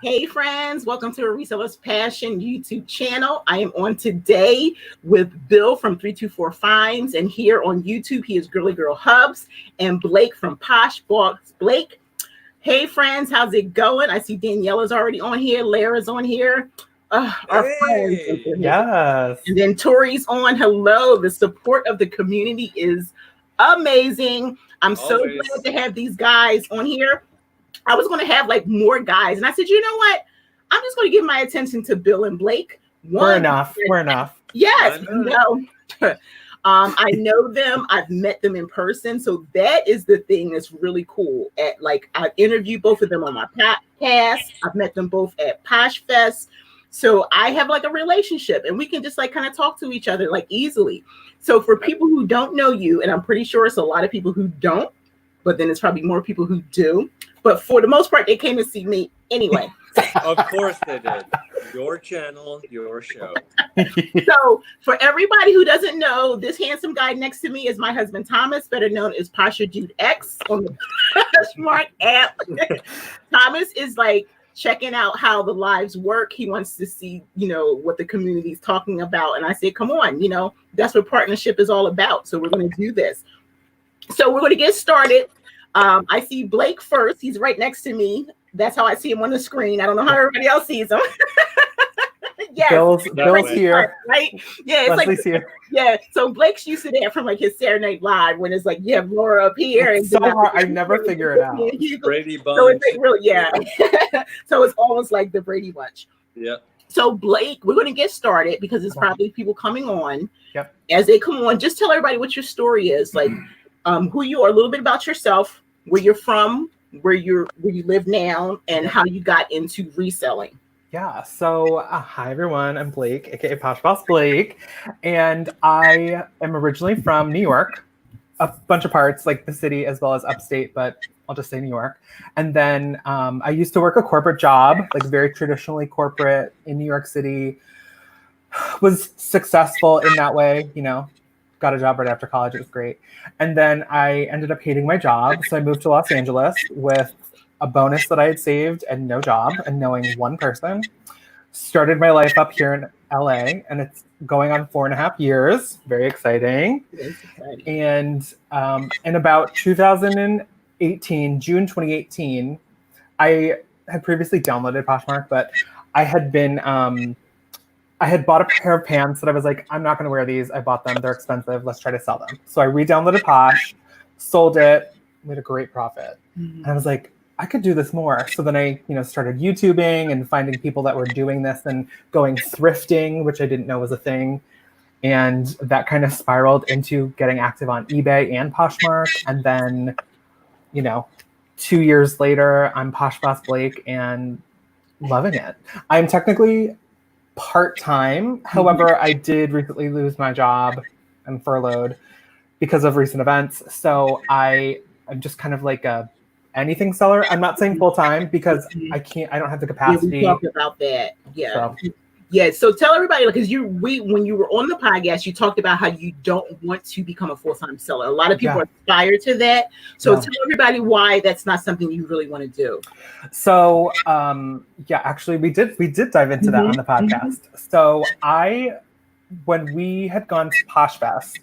Hey friends, welcome to a Reseller's Passion YouTube channel. I am on today with Bill from 324 Finds, and here on YouTube he is Girly Girl Hubs, and Blake from Posh Box Blake. Hey friends, how's it going? I see Daniela's already on here, Lara's on here. Our friends. Yes. And then Tori's on. Hello. The support of the community is amazing. I'm so glad to have these guys on here. I was going to have like more guys, and I said, you know what? I'm just going to give my attention to Bill and Blake. We're enough. Yes. No. I know them. I've met them in person. So that is the thing that's really cool. I've interviewed both of them on my podcast. I've met them both at Posh Fest. So I have like a relationship, and we can just like kind of talk to each other like easily. So for people who don't know you, and I'm pretty sure it's a lot of people who don't, but then it's probably more people who do. But for the most part, they came to see me anyway. Of course they did. Your channel, your show. So for everybody who doesn't know, this handsome guy next to me is my husband, Thomas, better known as Pasha Dude X on the Poshmark app. Thomas is like checking out how the lives work. He wants to see, what the community is talking about. And I said, come on, that's what partnership is all about. So we're going to do this. So we're going to get started. I see Blake first. He's right next to me. That's how I see him on the screen. I don't know how everybody else sees him. Yes, Bill's here. Right? Yeah, it's Leslie's here. Yeah. So Blake's used to that from like his Saturday Night Live when it's like you have Laura up here. It's so hard. I never figure it out. Brady Bunch. So it's like really, yeah. So it's almost like the Brady Bunch. Yeah. So Blake, we're going to get started because there's probably people coming on. Yep. As they come on, just tell everybody what your story is, like who you are, a little bit about yourself, where you're from, where you live now, and how you got into reselling. Yeah. So hi everyone, I'm Blake, aka Posh Boss Blake, and I am originally from New York, a bunch of parts like the city as well as upstate, but I'll just say New York. And then I used to work a corporate job, like very traditionally corporate in New York City. Was successful in that way, got a job right after college. It was great. And then I ended up hating my job. So I moved to Los Angeles with a bonus that I had saved and no job and knowing one person. Started my life up here in LA, and it's going on 4.5 years. Very exciting. And in about 2018, June 2018, I had previously downloaded Poshmark, but I had been I had bought a pair of pants that I was like, I'm not going to wear these. I bought them. They're expensive. Let's try to sell them. So I re-downloaded Posh, sold it, made a great profit. And I was like, I could do this more. So then I, started YouTubing and finding people that were doing this and going thrifting, which I didn't know was a thing. And that kind of spiraled into getting active on eBay and Poshmark. And then, 2 years later, I'm Posh Boss Blake and loving it. I'm technically part-time. However, I did recently lose my job. I'm furloughed because of recent events. So I'm just kind of like a anything seller. I'm not saying full-time because I don't have the capacity. Yeah, we talked about that. Yeah. So. Yeah. So tell everybody, because when you were on the podcast, you talked about how you don't want to become a full-time seller. A lot of people aspire to that. So tell everybody why that's not something you really want to do. So actually we did dive into that on the podcast. So when we had gone to Posh Fest,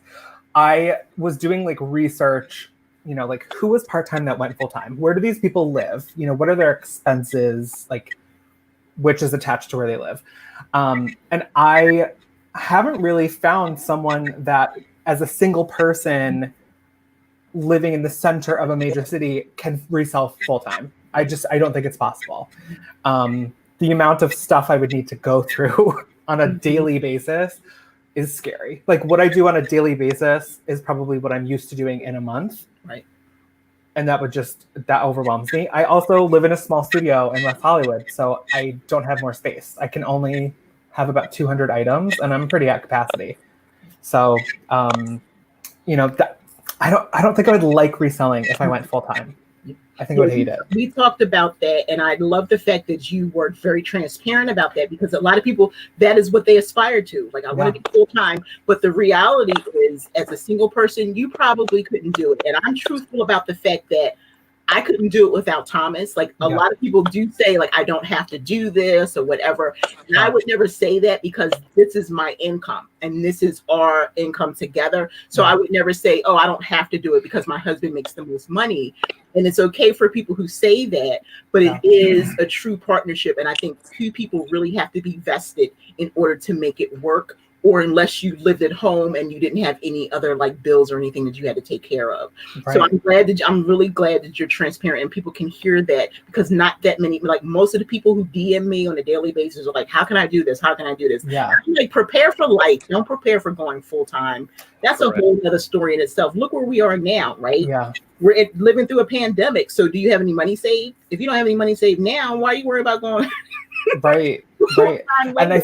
I was doing like research, like who was part-time that went full-time? Where do these people live? What are their expenses? Like which is attached to where they live. And I haven't really found someone that as a single person living in the center of a major city can resell full-time. I don't think it's possible. The amount of stuff I would need to go through on a daily basis is scary. Like what I do on a daily basis is probably what I'm used to doing in a month. Right. And that overwhelms me. I also live in a small studio in West Hollywood, so I don't have more space. I can only have about 200 items, and I'm pretty at capacity. So, I don't think I would like reselling if I went full time. I think I would hate it. We talked about that, and I love the fact that you were very transparent about that, because a lot of people, that is what they aspire to. Like, I want to be full time, but the reality is, as a single person, you probably couldn't do it. And I'm truthful about the fact that I couldn't do it without Thomas. Like a lot of people do say, like, I don't have to do this or whatever. And I would never say that because this is my income and this is our income together. So I would never say, oh, I don't have to do it because my husband makes the most money. And it's okay for people who say that, but it is a true partnership. And I think two people really have to be vested in order to make it work. Or unless you lived at home and you didn't have any other like bills or anything that you had to take care of. Right. So I'm really glad that you're transparent and people can hear that, because not that many, like most of the people who DM me on a daily basis are like, how can I do this? How can I do this? Yeah. I'm like, prepare for life. Don't prepare for going full time. That's a whole other story in itself. Look where we are now, right? Yeah. We're living through a pandemic. So do you have any money saved? If you don't have any money saved now, why are you worried about going? Right. And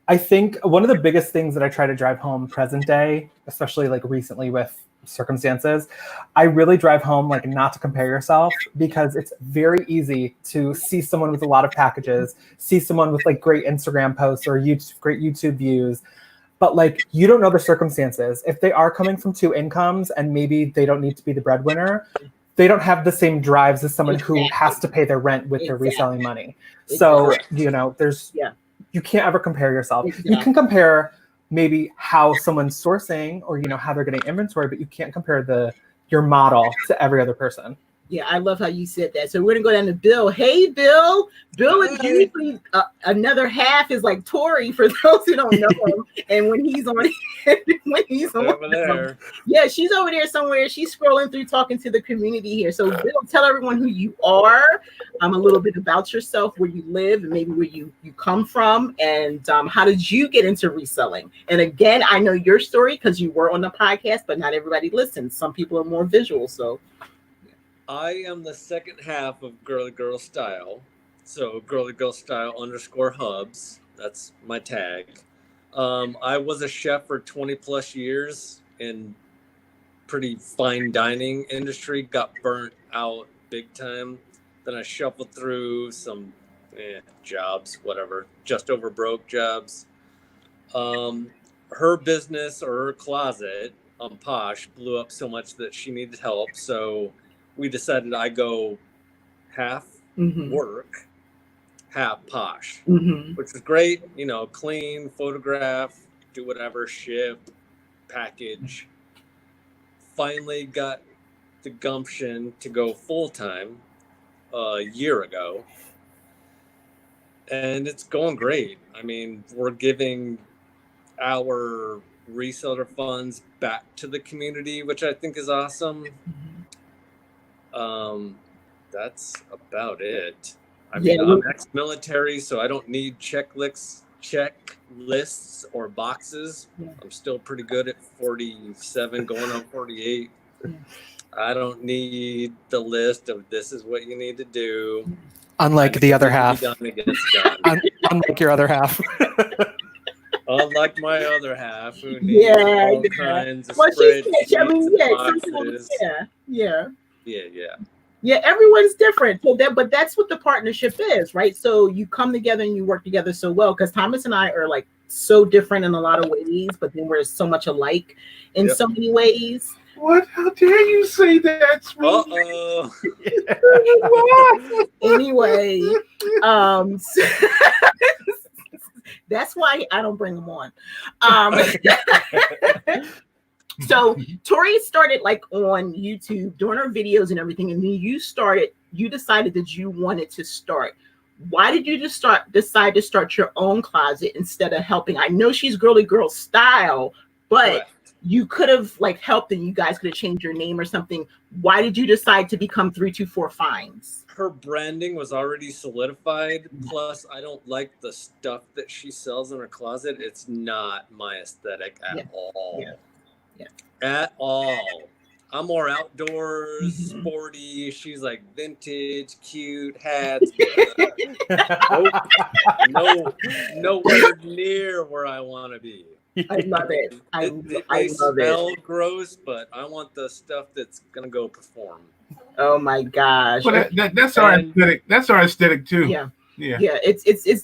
I think one of the biggest things that I try to drive home present day, especially like recently with circumstances, I really drive home like not to compare yourself, because it's very easy to see someone with a lot of packages, see someone with like great Instagram posts or great YouTube views, but like you don't know the circumstances. If they are coming from two incomes and maybe they don't need to be the breadwinner, they don't have the same drives as someone who has to pay their rent with their reselling money. So, you know, you can't ever compare yourself. You can compare maybe how someone's sourcing or, you know, how they're getting inventory, but you can't compare your model to every other person. Yeah, I love how you said that. So we're gonna go down to Bill. Hey, Bill. Bill is usually another half is like Tori for those who don't know him. And when he's on, over there, yeah, she's over there somewhere. She's scrolling through, talking to the community here. So Bill, tell everyone who you are, a little bit about yourself, where you live, and maybe where you come from, and how did you get into reselling? And again, I know your story because you were on the podcast, but not everybody listens. Some people are more visual, so. I am the second half of Girly Girl Style. So Girly Girl Style _hubs. That's my tag. I was a chef for 20 plus years in pretty fine dining industry. Got burnt out big time. Then I shuffled through some jobs, whatever, just over broke jobs. Her business or her closet on Posh blew up so much that she needed help. So we decided I go half work, half Posh, which was great. You know, clean, photograph, do whatever, ship, package. Finally got the gumption to go full time a year ago. And it's going great. I mean, we're giving our reseller funds back to the community, which I think is awesome. That's about it. I mean, I'm ex-military, so I don't need checklists or boxes. I'm still pretty good at 47, going on 48. I don't need the list of this is what you need to do. Unlike the other half. Unlike your other half. Unlike my other half, who needs all kinds of spreadsheets and boxes. Yeah, everyone's different. So but that's what the partnership is, right? So you come together and you work together so well, because Thomas and I are like so different in a lot of ways, but then we're so much alike in so many ways. What? How dare you say that, sweetie? Anyway, that's why I don't bring them on. So Tori started like on YouTube doing her videos and everything, and then you decided that you wanted to start. Why did you decide to start your own closet instead of helping? I know she's Girly Girl Style, but you could have like helped and you guys could have changed your name or something. Why did you decide to become 324 Finds? Her branding was already solidified. Plus, I don't like the stuff that she sells in her closet. It's not my aesthetic at all. At all. I'm more outdoors, sporty. She's like vintage, cute hats. Nowhere near where I want to be. I love it. I love smell it. gross, but I want the stuff that's gonna go perform. Oh my gosh! But that's our aesthetic. That's our aesthetic too. Yeah. Yeah. Yeah, it's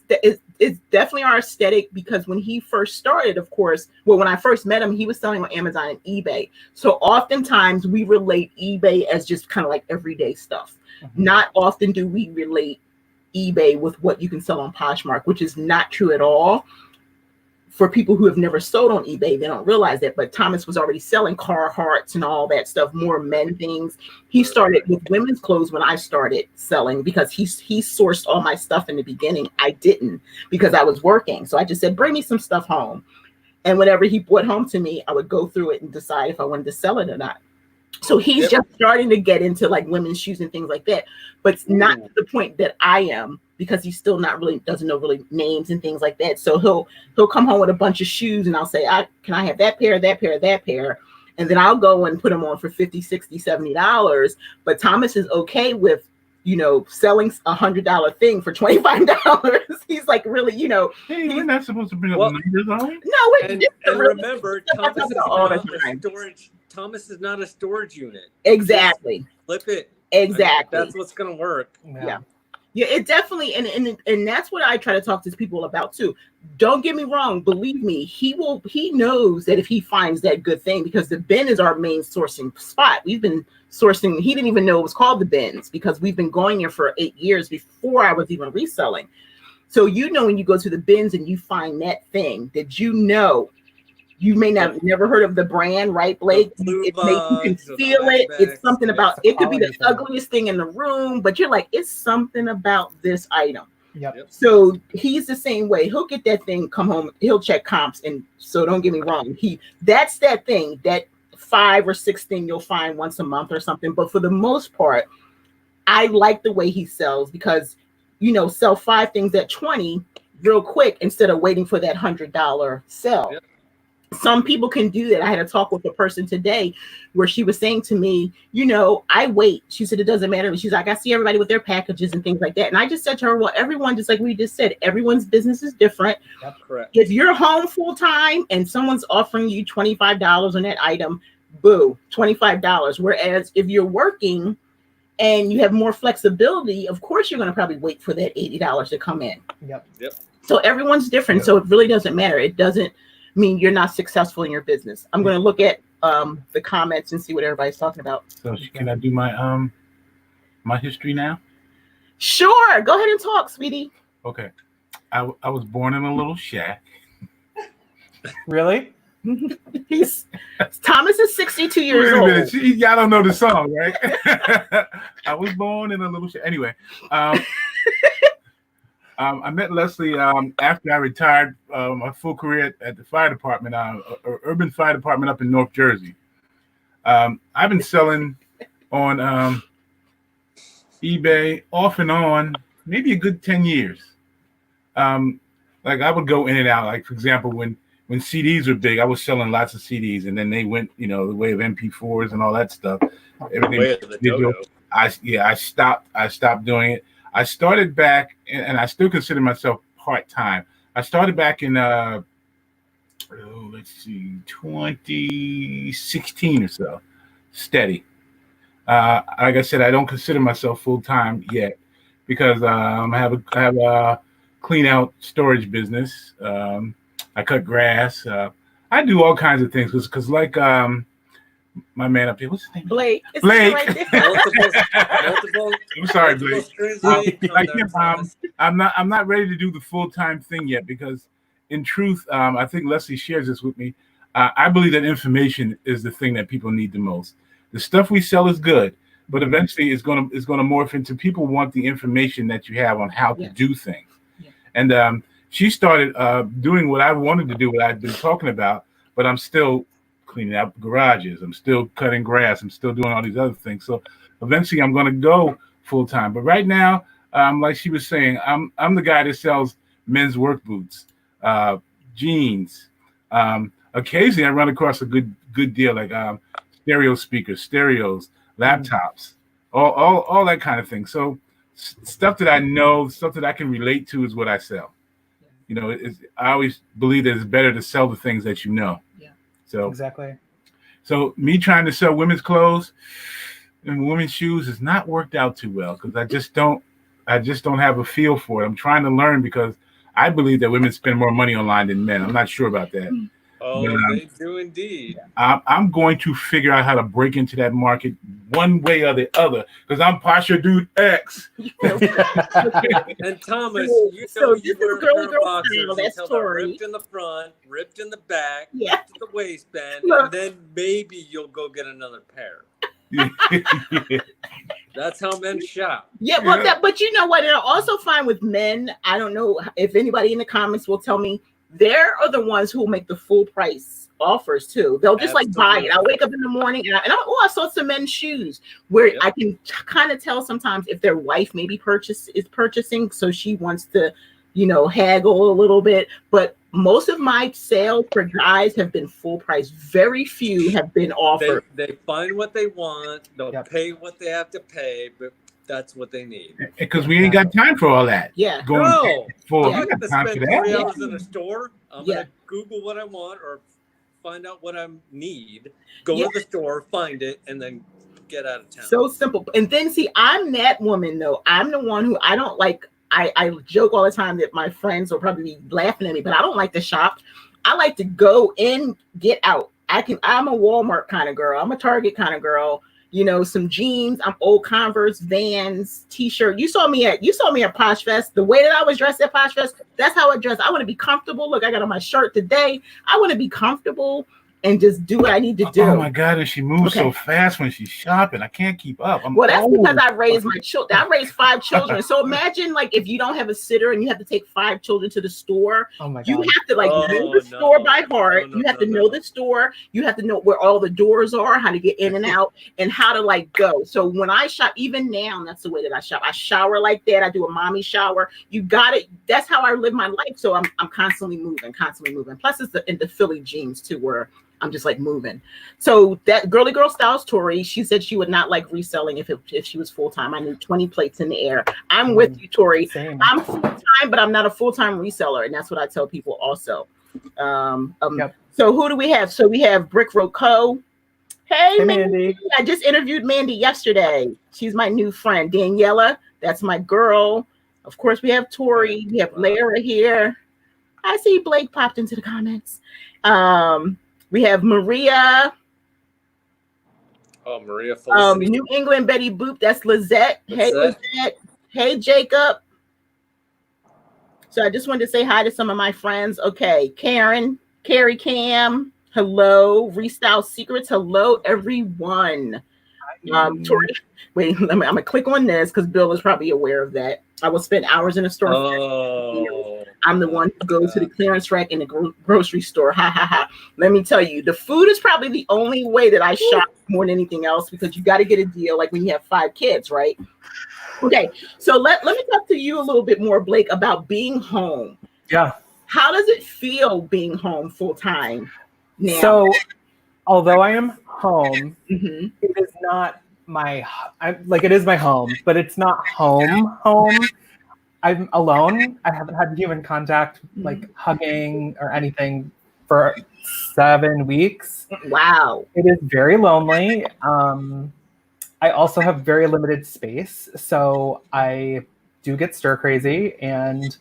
definitely our aesthetic, because when he first started, of course, well, when I first met him, he was selling on Amazon and eBay. So oftentimes we relate eBay as just kind of like everyday stuff. Not often do we relate eBay with what you can sell on Poshmark, which is not true at all. For people who have never sold on eBay, they don't realize that. But Thomas was already selling Carhartts and all that stuff, more men things. He started with women's clothes when I started selling, because he sourced all my stuff in the beginning. I didn't, because I was working. So I just said, bring me some stuff home. And whatever he brought home to me, I would go through it and decide if I wanted to sell it or not. So he's just starting to get into like women's shoes and things like that, but it's not to the point that I am, because he's still not really, doesn't know really names and things like that. So he'll come home with a bunch of shoes and I'll say, can I have that pair, that pair, that pair? And then I'll go and put them on for $50, $60, $70. But Thomas is okay with, selling $100 thing for $25. He's like, really, Hey, we're not supposed to bring up numbers, are we? No, and remember, Thomas is not a storage unit. Exactly. Flip it. Exactly. That's what's gonna work. Yeah. It definitely, and that's what I try to talk to people about too. Don't get me wrong, believe me, he knows that if he finds that good thing, because the bin is our main sourcing spot. We've been sourcing, he didn't even know it was called the bins, because we've been going here for 8 years before I was even reselling. So when you go to the bins and you find that thing that you may not have never heard of the brand, right, Blake? You can feel it. It's something about it. Could be the ugliest thing in the room, but you're like, it's something about this item. Yep. So he's the same way. He'll get that thing, come home, he'll check comps, and so don't get me wrong. That's that thing, that 5 or 6 thing you'll find once a month or something. But for the most part, I like the way he sells, because sell 5 things at 20 real quick instead of waiting for that $100 sell. Yep. Some people can do that. I had a talk with a person today where she was saying to me, I wait. She said, it doesn't matter. She's like, I see everybody with their packages and things like that. And I just said to her, well, everyone, just like we just said, everyone's business is different. That's correct. If you're home full time and someone's offering you $25 on that item, boo, $25. Whereas if you're working and you have more flexibility, of course, you're going to probably wait for that $80 to come in. Yep. So everyone's different. Yep. So it really doesn't matter. It doesn't mean you're not successful in your business. I'm going to look at the comments and see what everybody's talking about. So can I do my my history now? Sure, go ahead and talk, sweetie. Okay, I was born in a little shack. Really? Thomas is 62 years old. Wait a minute, y'all don't know the song, right? I was born in a little shack. Anyway, I met Leslie after I retired my full career at the fire department, urban fire department up in North Jersey. I've been selling on eBay off and on maybe a good 10 years. Like I would go in and out. Like for example, when CDs were big, I was selling lots of CDs, and then they went, the way of MP4s and all that stuff. Everything digital. I stopped doing it. I started back, and I still consider myself part-time. I started back in, 2016 or so, steady. Like I said, I don't consider myself full-time yet because I have a clean-out storage business. I cut grass. I do all kinds of things because like my man up there, what's his name? Blake. Blake. Multiple. I'm sorry, Blake. I'm not ready to do the full-time thing yet because, in truth, I think Leslie shares this with me. I believe that information is the thing that people need the most. The stuff we sell is good, but eventually it's going to morph into people want the information that you have on how to do things. Yeah. And she started doing what I wanted to do, what I'd been talking about, but I'm still cleaning out garages. I'm still cutting grass. I'm still doing all these other things. So eventually I'm going to go full time. But right now, like she was saying, I'm the guy that sells men's work boots, jeans. Occasionally I run across a good deal like stereo speakers, stereos, laptops, all that kind of thing. So stuff that I know, stuff that I can relate to is what I sell. I always believe that it's better to sell the things that you know. Yeah. So exactly. So me trying to sell women's clothes and women's shoes has not worked out too well because I I just don't have a feel for it. I'm trying to learn because I believe that women spend more money online than men. I'm not sure about that. Oh, But, they do indeed. I'm going to figure out how to break into that market one way or the other because I'm Pasha Dude X. And Thomas, you know you wear girly her girl boxers style. That's until they're Tori. ripped in the front, ripped in the back, Yeah. ripped at the waistband, Look. and then maybe you'll go get another pair. That's how men shop. Yeah, well, but you know what? And I also find with men, I don't know if anybody in the comments will tell me, there are the ones who will make the full price offers too. They'll just like buy it. I wake up in the morning and I saw some men's shoes where I can kind of tell sometimes if their wife maybe is purchasing, so she wants to, haggle a little bit. But most of my sales for guys have been full price. Very few have been offered. They find what they want. They'll pay what they have to pay, but that's what they need. Because we ain't got time for all that. Yeah. No. I'm not going to time spend for that. 3 hours in a store. I'm going to Google what I want or find out what I need, go to the store, find it, and then get out of town. So simple. And then see, I'm that woman though. I'm the one who I don't like. I joke all the time that my friends will probably be laughing at me, but I don't like to shop. I like to go in, get out. I'm a Walmart kind of girl. I'm a Target kind of girl. Some jeans. I'm old Converse, Vans, T-shirt. You saw me at Posh Fest. The way that I was dressed at Posh Fest, that's how I dress. I want to be comfortable. Look, I got on my shirt today. I want to be comfortable and just do what I need to do. Oh my God, and she moves so fast when she's shopping. I can't keep up. That's because I raised my children. I raised 5 children. So imagine like if you don't have a sitter and you have to take 5 children to the store. Oh my God. You have to know the store by heart. You have to know the store. You have to know where all the doors are, how to get in and out, and how to go. So when I shop, even now, that's the way that I shop. I shower like that. I do a mommy shower. You got it. That's how I live my life. So I'm constantly moving. Plus it's in the Philly jeans too, where I'm just like moving. So that girly girl styles Tori, she said she would not like reselling if she was full-time. I need 20 plates in the air. I'm with you, Tori. Same. I'm full-time, but I'm not a full-time reseller. And that's what I tell people also. So who do we have? So we have Brick Road Co. Hey, Mandy. I just interviewed Mandy yesterday. She's my new friend. Daniela, that's my girl. Of course, we have Tori. We have Lara here. I see Blake popped into the comments. We have Maria. Oh, Maria. New England Betty Boop. That's Lizette. Hey, Lizette. Hey, Jacob. So I just wanted to say hi to some of my friends. Okay, Karen, Carrie Cam. Hello, Restyle Secrets. Hello, everyone. Tori, wait, I'm gonna click on this because Bill is probably aware of that. I will spend hours in a store. I'm the one who goes to the clearance rack in the grocery store. Ha ha ha. Let me tell you, the food is probably the only way that I shop more than anything else because you got to get a deal like when you have 5 kids, right? Okay, so let me talk to you a little bit more, Blake, about being home. Yeah. How does it feel being home full time now? So, although I am home, it is not it is my home, but it's not home. I'm alone. I haven't had human contact, like hugging or anything, for 7 weeks. Wow. It is very lonely. I also have very limited space, so I do get stir crazy, and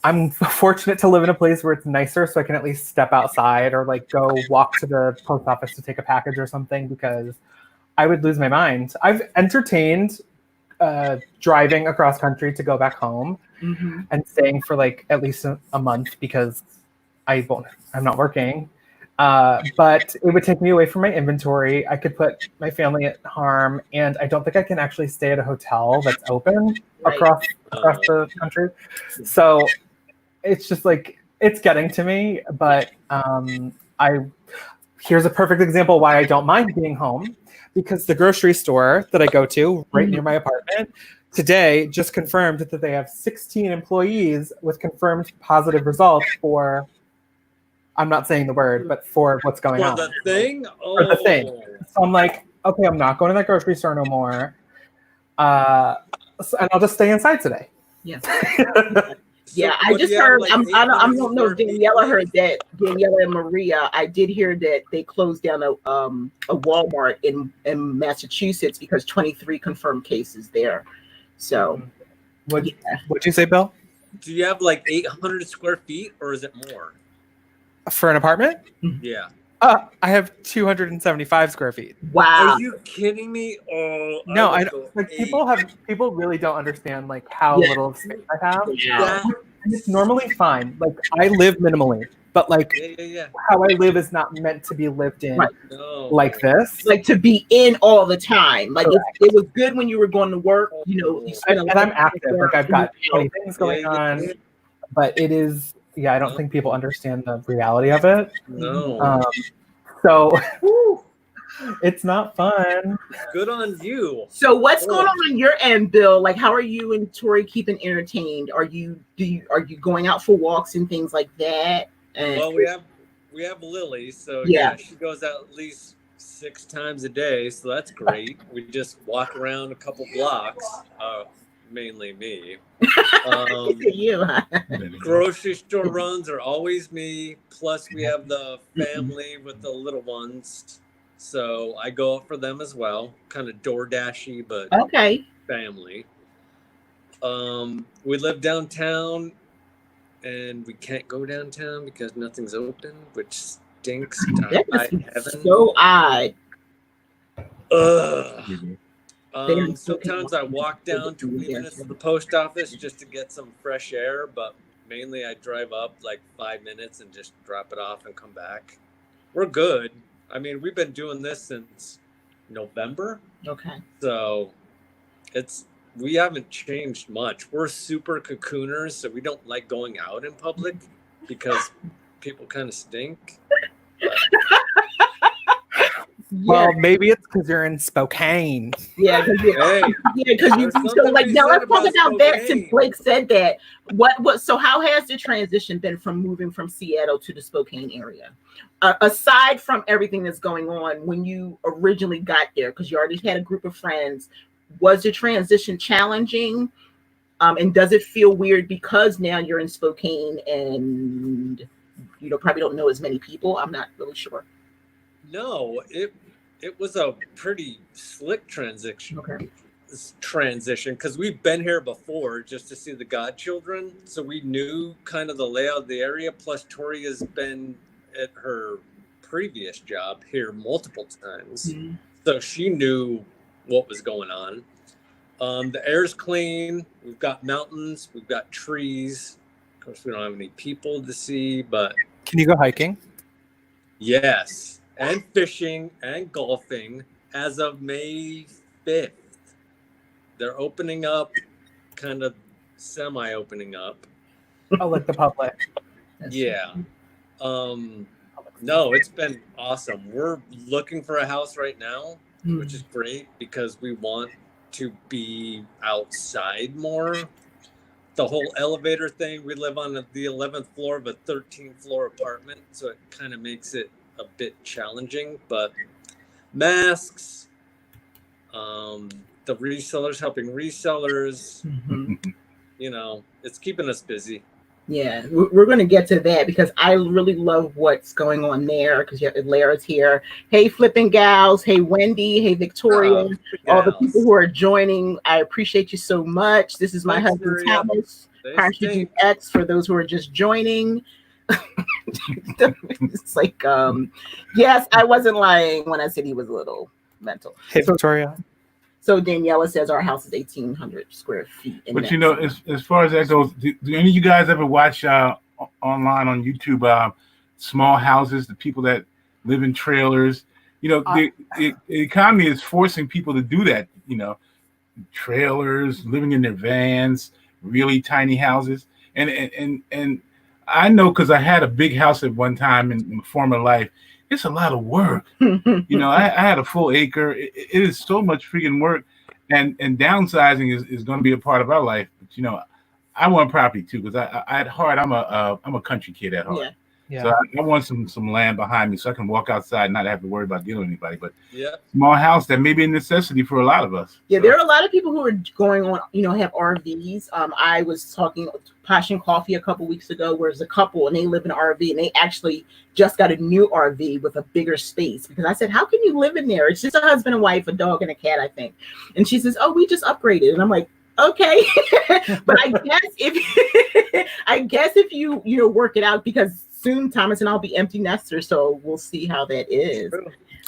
I'm fortunate to live in a place where it's nicer, so I can at least step outside or go walk to the post office to take a package or something, because I would lose my mind. I've entertained driving across country to go back home and staying for at least a month because I'm not working. But it would take me away from my inventory. I could put my family at harm, and I don't think I can actually stay at a hotel that's open across the country. So it's just it's getting to me. But here's a perfect example why I don't mind being home, because the grocery store that I go to right near my apartment today just confirmed that they have 16 employees with confirmed positive results for, I'm not saying the word, but for what's going on. For the thing? For the thing. So I'm like, okay, I'm not going to that grocery store no more. And I'll just stay inside today. Yeah. Yeah, I just heard, I don't know if Daniela heard that, Daniela and Maria, I did hear that they closed down a Walmart in Massachusetts because 23 confirmed cases there. So What'd you say, Bill? Do you have like 800 square feet, or is it more? For an apartment? Yeah. I have 275 square feet. Wow. Are you kidding me? Oh, No, I I would go like 8. people really don't understand like how Yeah. little space I have. Yeah. And it's normally fine. Like I live minimally, but like Yeah. how I live is not meant to be lived in Right. No. like this. Like to be in all the time. Like it was good when you were going to work, you know, you spent a And lot I'm of time active. at work, Like I've got you know. 20 things going Yeah. on. But it is, I don't think people understand the reality of it. No. So it's not fun. Good on you. So what's going on your end, Bill? Like, how are you and Tori keeping entertained? Are you going out for walks and things like that? And Well, we have Lily, so Yeah. she goes out at least 6 times a day, so that's great. We just walk around a couple blocks, mainly me. you, huh? Grocery store runs are always me. Plus, we have the family with the little ones, so I go out for them as well. Kind of DoorDashy, but Okay. family. We live downtown, and we can't go downtown because nothing's open, which stinks. That By is heaven. so odd. Ugh. Sometimes I walk down 20 minutes to the post office just to get some fresh air, but mainly I drive up like 5 minutes and just drop it off and come back. We're good. I mean, we've been doing this since November, Okay. so we haven't changed much. We're super cocooners, so we don't like going out in public because people kind of stink. Well, maybe it's because you're in Spokane. Yeah, because you so like now let's talk about that since Blake said that. What so how has the transition been from moving from Seattle to the Spokane area? Aside from everything that's going on when you originally got there, because you already had a group of friends, was the transition challenging? And does it feel weird because now you're in Spokane and probably don't know as many people? I'm not really sure. No, it was a pretty slick transition. Okay. Transition because we've been here before just to see the godchildren, so we knew kind of the layout of the area. Plus, Tori has been at her previous job here multiple times, so she knew what was going on. The air's clean. We've got mountains. We've got trees. Of course, we don't have any people to see, but Can you go hiking? yes, and fishing and golfing as of May 5th. They're opening up, kind of semi-opening up. Oh, like the public. Yeah. No, it's been awesome. We're looking for a house right now, which is great because we want to be outside more. The whole elevator thing, we live on the 11th floor of a 13-floor apartment, so it kind of makes it a bit challenging, but masks, the resellers helping resellers, it's keeping us busy. Yeah, we're going to get to that because I really love what's going on there because Lara's here. Hey, Flipping Gals. Hey, Wendy. Hey, Victoria. All the people who are joining, I appreciate you so much. This is my husband, Thomas, Parachute X, for those who are just joining. It's like, yes, I wasn't lying when I said he was a little mental. Hey, Victoria. So Daniela says our house is 1,800 square feet. But as far as that goes, do any of you guys ever watch online on YouTube small houses, the people that live in trailers? The economy is forcing people to do that. Trailers, living in their vans, really tiny houses, and I know because I had a big house at one time in former life. It's a lot of work. I had a full acre. It is so much freaking work, and downsizing is going to be a part of our life. But I want property too because I at heart I'm a country kid at heart. Yeah. So I want some land behind me so I can walk outside and not have to worry about dealing with anybody. But yeah, small house that may be a necessity for a lot of us. Yeah, there are a lot of people who are going on, have RVs. I was talking with Posh and Coffee a couple weeks ago, where there's a couple and they live in an RV and they actually just got a new RV with a bigger space because I said, how can you live in there? It's just a husband and wife, a dog and a cat, I think. And she says, oh, we just upgraded. And I'm like, Okay. But I guess if you work it out, because soon Thomas and I'll be empty nesters, so we'll see how that is.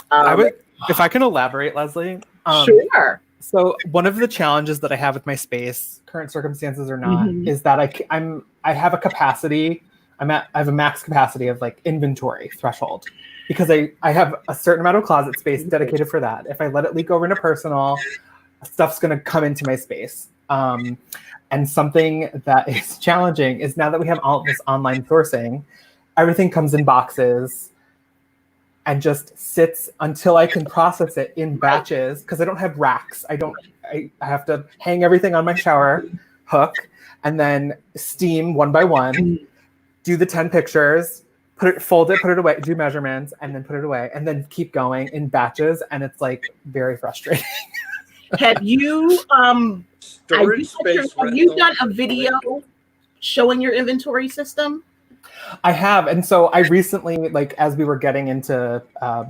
I would, if I can elaborate, Leslie. Sure. So one of the challenges that I have with my space, current circumstances or not, is that I have a capacity. I have a max capacity of like inventory threshold, because I have a certain amount of closet space dedicated for that. If I let it leak over into personal, stuff's going to come into my space. And something that is challenging is now that we have all this online sourcing, everything comes in boxes and just sits until I can process it in batches, because I don't have racks. I have to hang everything on my shower hook and then steam one by one, do the 10 pictures, fold it, put it away, do measurements, and then put it away, and then keep going in batches. And it's like very frustrating. Have you have you done a video showing your inventory system? I have. And so I recently, like, as we were getting into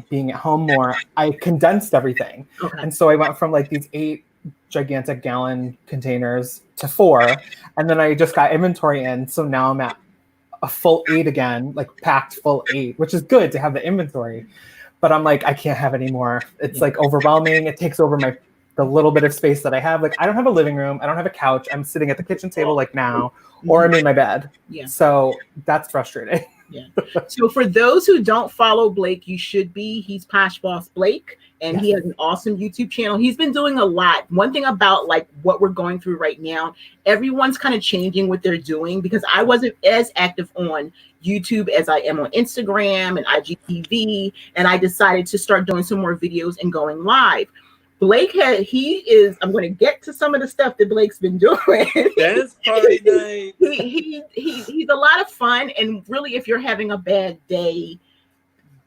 being at home more, I condensed everything. Okay. And so I went from like these 8 gigantic gallon containers to 4. And then I just got inventory in. So now I'm at a full 8 again, like packed full 8, which is good to have the inventory. But I'm like, I can't have any more. It's like overwhelming. It takes over the little bit of space that I have. Like, I don't have a living room. I don't have a couch. I'm sitting at the kitchen table like now, or I'm in my bed. Yeah. So that's frustrating. Yeah. So for those who don't follow Blake, you should be. He's Posh Boss Blake, and he has an awesome YouTube channel. He's been doing a lot. One thing about like what we're going through right now, everyone's kind of changing what they're doing, because I wasn't as active on YouTube as I am on Instagram and IGTV, and I decided to start doing some more videos and going live. Blake I'm going to get to some of the stuff that Blake's been doing. Dance party night. He's a lot of fun, and really, if you're having a bad day,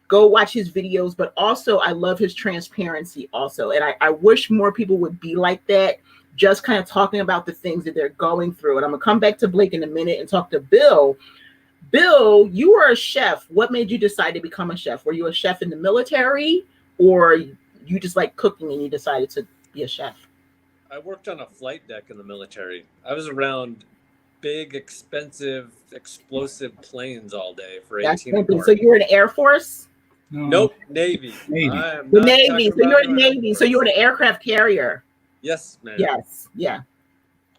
go watch his videos. But also, I love his transparency also, and I wish more people would be like that, just kind of talking about the things that they're going through. And I'm going to come back to Blake in a minute and talk to Bill. Bill, you were a chef. What made you decide to become a chef? Were you a chef in the military, or you just like cooking and you decided to be a chef? I worked on a flight deck in the military. I was around big, expensive, explosive planes all day for 18 hours. So you were in the Air Force? Nope, Navy. The Navy. So you're in the Navy. So you were the aircraft carrier. Yes, ma'am. Yes. Yeah.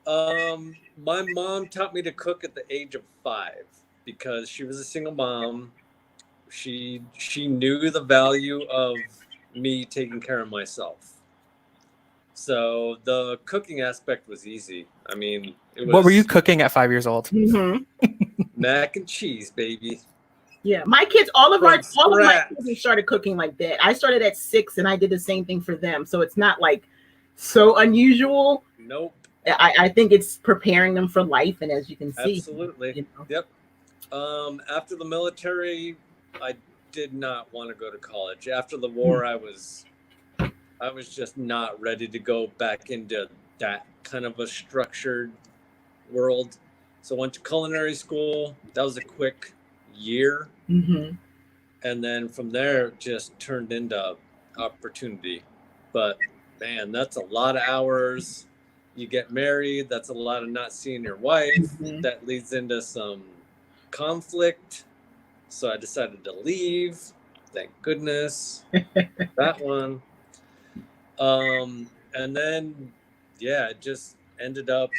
My mom taught me to cook at the age of 5 because she was a single mom. She knew the value of me taking care of myself. So the cooking aspect was easy. I mean, what were you cooking at 5 years old? Mac and cheese, baby. Yeah, my kids, all of my kids started cooking like that. I started at 6, and I did the same thing for them. So it's not like so unusual. Nope. I think it's preparing them for life, and as you can see, absolutely. You know. Yep. After the military, I did not want to go to college. After the war, I was just not ready to go back into that kind of a structured world. So I went to culinary school. That was a quick year. And then from there, it just turned into opportunity. But man, that's a lot of hours. You get married. That's a lot of not seeing your wife. That leads into some conflict. So I decided to leave. Thank goodness. That one. And then, yeah, it just ended up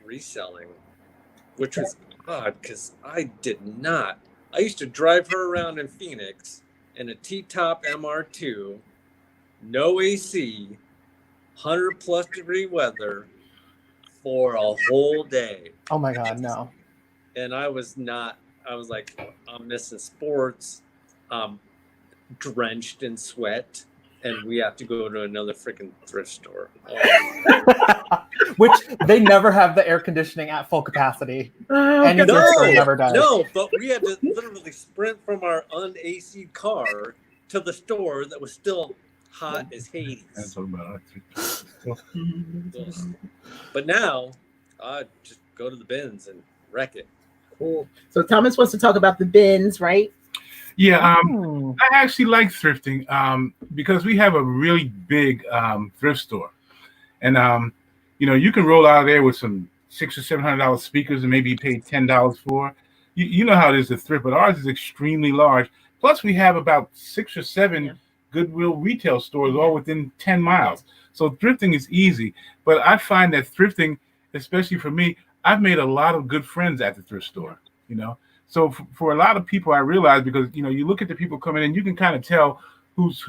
reselling, which was odd because I used to drive her around in Phoenix in a T-top MR2, no AC, 100+ degree weather for a whole day. Oh my God, no. And I was like, I'm missing sports. I'm drenched in sweat, and we have to go to another freaking thrift store. Oh. Which they never have the air conditioning at full capacity. Any thrift store never does. No, but we had to literally sprint from our un-AC car to the store that was still hot as Hades. That's about it. But now, I just go to the bins and wreck it. Cool. So Thomas wants to talk about the bins, right? Yeah, I actually like thrifting because we have a really big thrift store. And you can roll out of there with some $600 or $700 speakers and maybe you pay $10 for. You know how it is to thrift, but ours is extremely large. Plus, we have about 6 or 7 Goodwill retail stores all within 10 miles. So thrifting is easy. But I find that thrifting, especially for me, I've made a lot of good friends at the thrift store. So for a lot of people, I realize, because you look at the people coming in, you can kind of tell who's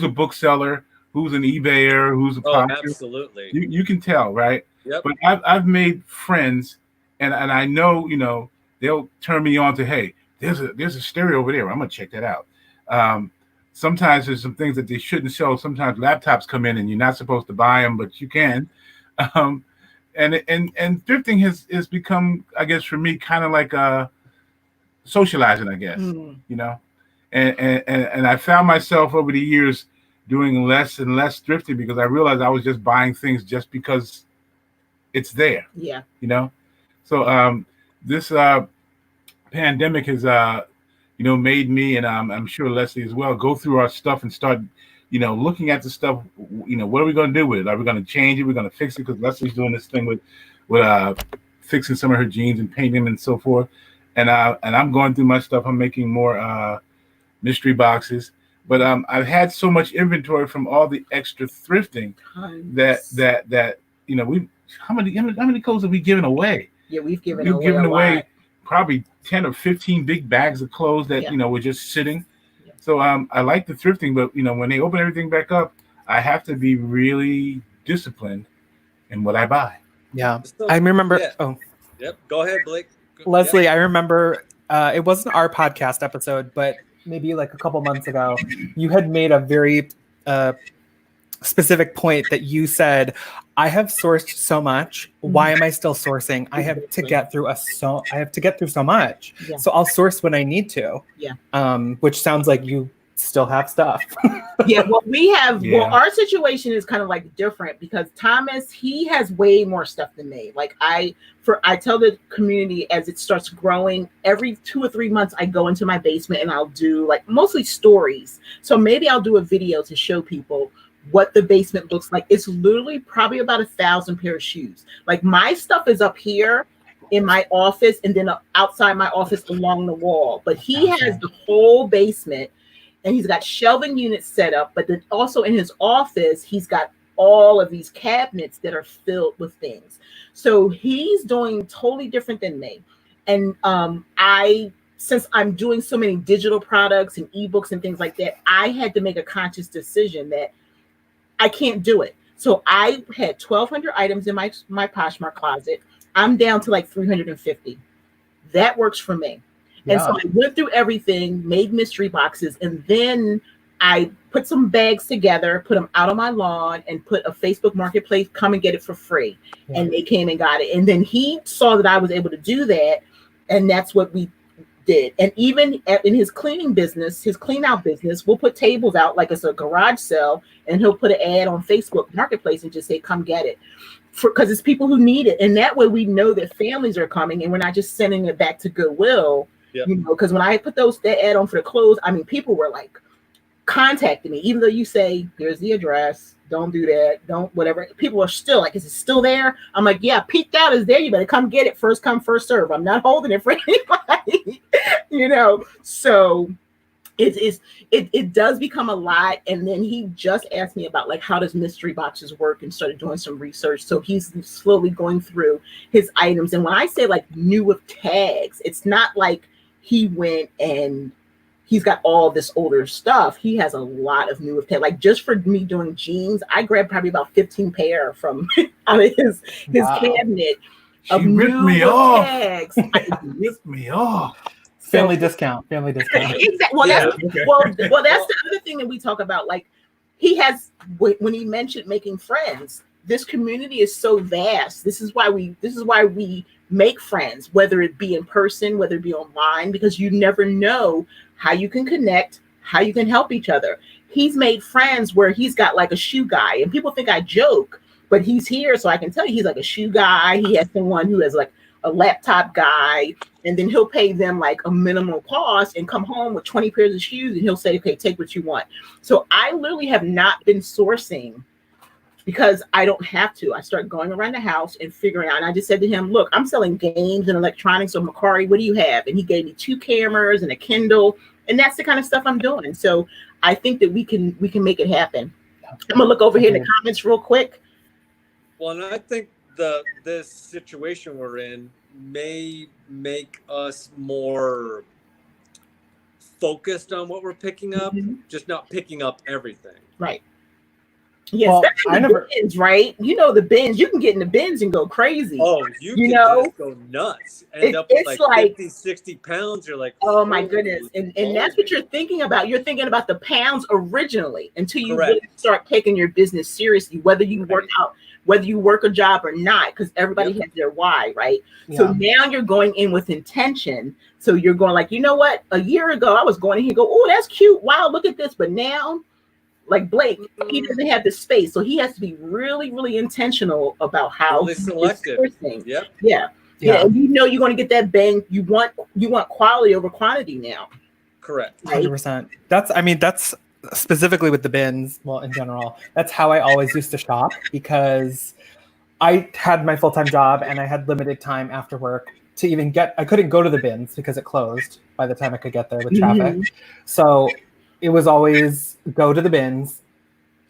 a bookseller, who's an eBayer, who's a polisher. Absolutely. You can tell, right? Yep. But I've made friends, and I know they'll turn me on to, hey, there's a stereo over there. I'm gonna check that out. Sometimes there's some things that they shouldn't sell. Sometimes laptops come in and you're not supposed to buy them, but you can. And thrifting has become, I guess, for me, kind of like socializing, I guess. And I found myself over the years doing less and less thrifting because I realized I was just buying things just because it's there. Yeah. So this pandemic has made me, and I'm sure Leslie as well, go through our stuff and start looking at the stuff. What are we going to do with it? Are we going to change it? We're going to fix it, because Leslie's doing this thing with fixing some of her jeans and painting them and so forth. And I'm going through my stuff. I'm making more mystery boxes. But I've had so much inventory from all the extra thrifting that we, how many clothes have we given away? Yeah, we've given away probably 10 or 15 big bags of clothes that were just sitting. Yeah. So I like the thrifting, but when they open everything back up, I have to be really disciplined in what I buy. Yeah, I remember. Yeah. Oh, yep. Go ahead, Blake. Leslie, I remember it wasn't our podcast episode, but maybe like a couple months ago, you had made a very specific point that you said, I have sourced so much. Why am I still sourcing? I have to get through so much. Yeah. So I'll source when I need to. Yeah. Which sounds like you still have stuff. Yeah, well, we have. Yeah. Well, our situation is kind of like different because Thomas, he has way more stuff than me. Like I tell the community as it starts growing, every 2 or 3 months, I go into my basement and I'll do like mostly stories. So maybe I'll do a video to show people what the basement looks like. It's literally probably about 1,000 pair of shoes. Like my stuff is up here in my office and then outside my office along the wall. But he has the whole basement. And he's got shelving units set up, but then also in his office, he's got all of these cabinets that are filled with things. So he's doing totally different than me. And since I'm doing so many digital products and ebooks and things like that, I had to make a conscious decision that I can't do it. So I had 1,200 items in my Poshmark closet. I'm down to like 350. That works for me. And so I went through everything, made mystery boxes, and then I put some bags together, put them out on my lawn, and put a Facebook Marketplace, come and get it for free. Yeah. And they came and got it. And then he saw that I was able to do that, and that's what we did. And even in his cleaning business, his clean out business, we'll put tables out like it's a garage sale, and he'll put an ad on Facebook Marketplace and just say, come get it. Because it's people who need it. And that way we know that families are coming, and we're not just sending it back to Goodwill. Yep. Because when I put that ad on for the clothes, I mean, people were like contacting me, even though you say, here's the address, don't do that, don't whatever. People are still like, is it still there? I'm like, yeah, peeked out is there. You better come get it. First come, first serve. I'm not holding it for anybody, So it does become a lot. And then he just asked me about like, how does mystery boxes work, and started doing some research. So he's slowly going through his items. And when I say like new with tags, it's not like he went and he's got all this older stuff. He has a lot of new with tags. Like just for me doing jeans, I grabbed probably about 15 pair from out of his cabinet of new with tags. Ripped me off. Family discount. Exactly. Well, that's the other thing that we talk about. Like he has, when he mentioned making friends, this community is so vast. This is why we make friends, whether it be in person, whether it be online, because you never know how you can connect, how you can help each other. He's made friends where he's got like a shoe guy, and people think I joke, but he's here, so I can tell you he's like a shoe guy. He has someone who has like a laptop guy, and then he'll pay them like a minimal cost and come home with 20 pairs of shoes, and he'll say, okay, take what you want. So I literally have not been sourcing because I don't have to. I start going around the house and figuring out. And I just said to him, look, I'm selling games and electronics. So Macari, what do you have? And he gave me 2 cameras and a Kindle. And that's the kind of stuff I'm doing. So I think that we can make it happen. I'm gonna look over here in the comments real quick. Well, and I think this situation we're in may make us more focused on what we're picking up, just not picking up everything. Right. Yeah, Well, especially the bins, right? You know, the bins, you can get in the bins and go crazy. Oh, you can just go nuts. End up with like 50, 60 pounds. You're like, oh my goodness. And that's what you're thinking about. You're thinking about the pounds originally until you really start taking your business seriously, whether you work out, whether you work a job or not, because everybody has their why, right? Yeah. So now you're going in with intention. So you're going like, you know what? A year ago, I was going in here and go, oh, that's cute. Wow, look at this. But now, like Blake, he doesn't have the space. So he has to be really, really intentional about how he's selective. Yep. Yeah. And you know you're going to get that bang. You want quality over quantity now. Correct. 100%. That's specifically with the bins. Well, in general, that's how I always used to shop, because I had my full-time job and I had limited time after work to even I couldn't go to the bins because it closed by the time I could get there with traffic. So it was always go to the bins,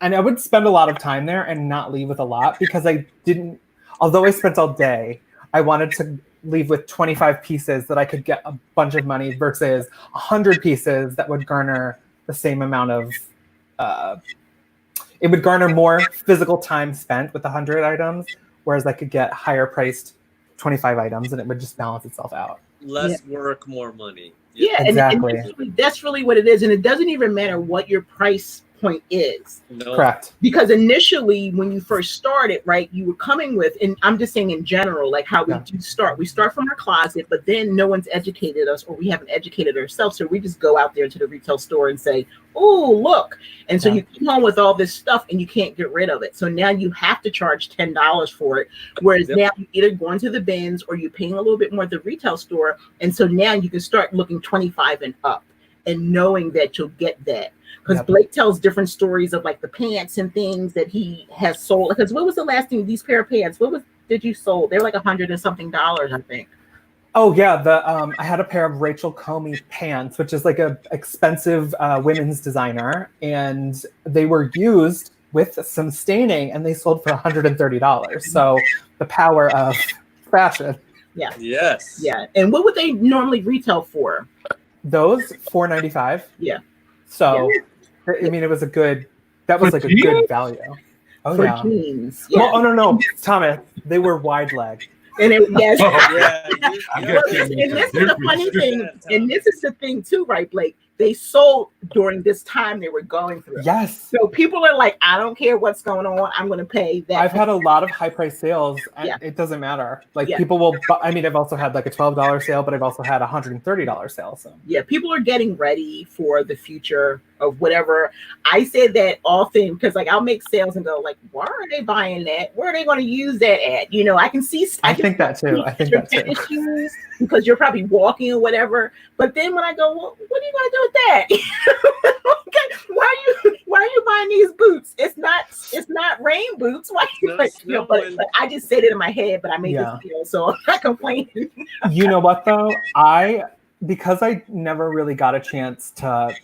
and I would spend a lot of time there and not leave with a lot, because although I spent all day, I wanted to leave with 25 pieces that I could get a bunch of money versus 100 pieces that would garner the same amount of, it would garner more physical time spent with 100 items, whereas I could get higher priced 25 items and it would just balance itself out. Less work, more money. Yeah, exactly. And that's really what it is. And it doesn't even matter what your price point is. No. Correct. Because initially, when you first started, right, you were coming with, and I'm just saying in general, like how we do start. We start from our closet, but then no one's educated us, or we haven't educated ourselves. So we just go out there to the retail store and say, oh, look. And so you come home with all this stuff and you can't get rid of it. So now you have to charge $10 for it. Whereas now you're either going to the bins or you're paying a little bit more at the retail store. And so now you can start looking 25 and up and knowing that you'll get that. Because Blake tells different stories of like the pants and things that he has sold. Because what was the last thing, these pair of pants, did you sold? They were like $100 and something, I think. Oh yeah, I had a pair of Rachel Comey pants, which is like a expensive women's designer, and they were used with some staining, and they sold for $130. So the power of fashion. Yeah. Yes. Yeah. And what would they normally retail for? Those $4.95. Yeah. So I mean, it was a good good value. Oh for yeah. jeans. Yeah. Well, oh no, Thomas, they were wide leg. And and this is the funny thing, and this is the thing too, right, Blake? They sold during this time they were going through. Yes. So people are like, I don't care what's going on. I'm going to pay that. I've had a lot of high price sales, and it doesn't matter. Like people will. I mean, I've also had like a $12 sale, but I've also had a $130 sale. So yeah, people are getting ready for the future of whatever. I said that often because like I'll make sales and go like, why are they buying that? Where are they going to use that at? You know, I can see. I think that too. Issues because you're probably walking or whatever. But then when I go, well, what are you going to do with that? Okay, why are you buying these boots? It's not rain boots. Why? But I just said it in my head, but I made this deal, so I'm not complaining. You know what though? Because I never really got a chance to.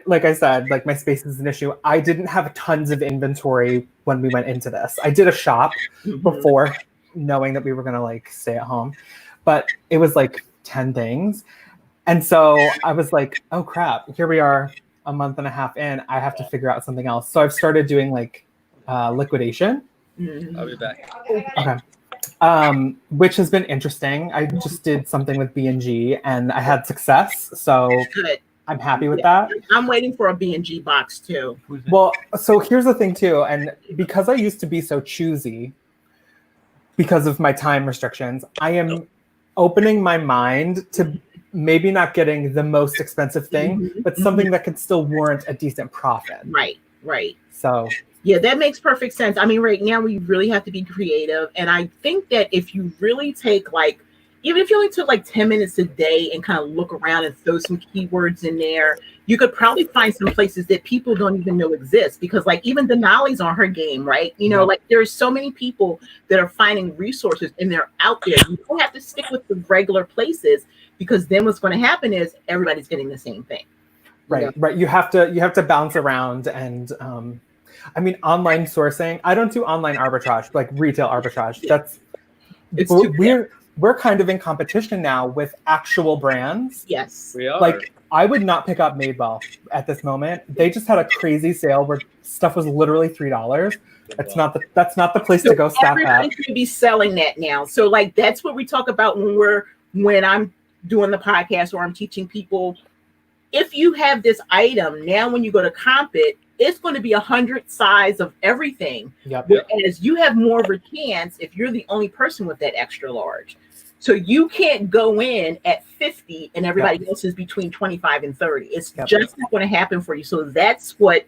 Like I said, like my space is an issue. I didn't have tons of inventory when we went into this. I did a shop before knowing that we were going to like stay at home, but it was like 10 things. And so I was like, oh crap, here we are a month and a half in. I have to figure out something else. So I've started doing like liquidation. I'll be back. Okay. Which has been interesting. I just did something with B&G and I had success. So good. I'm happy with that. I'm waiting for a B&G box too. Well, so here's the thing too. And because I used to be so choosy because of my time restrictions, I am opening my mind to maybe not getting the most expensive thing, but something that could still warrant a decent profit. Right. So yeah, that makes perfect sense. I mean, right now we really have to be creative. And I think that if you really take even if you only took like 10 minutes a day and kind of look around and throw some keywords in there, you could probably find some places that people don't even know exist, because like even Denali's on her game, right? You know, like there's so many people that are finding resources and they're out there. You don't have to stick with the regular places, because then what's going to happen is everybody's getting the same thing. Right. You have to bounce around, and I mean, online sourcing. I don't do online arbitrage, like retail arbitrage. We're kind of in competition now with actual brands. Yes, we are. Like, I would not pick up Madewell at this moment. They just had a crazy sale where stuff was literally $3. That's not the place to go stock up. Everybody should be selling that now. So like that's what we talk about when I'm doing the podcast or I'm teaching people. If you have this item now, when you go to comp it, it's going to be 100 size of everything. Yep. Whereas you have more of a chance if you're the only person with that extra large. So you can't go in at 50 and everybody else is between 25 and 30. It's just not going to happen for you. So that's what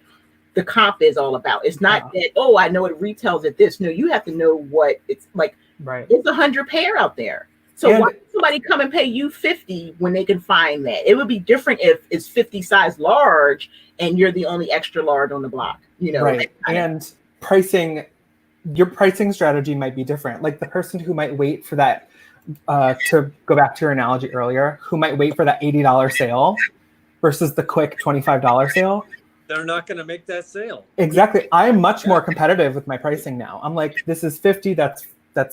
the comp is all about. It's not that, oh, I know it retails at this. No, you have to know what it's like. Right. It's 100 pair out there. So why would somebody come and pay you 50 when they can find that? It would be different if it's 50 size large and you're the only extra large on the block, you know. Right. And your pricing strategy might be different. Like the person who might wait for that, to go back to your analogy earlier, who might wait for that $80 sale versus the quick $25 sale. They're not going to make that sale. Exactly. I'm much more competitive with my pricing now. I'm like, this is 50, that's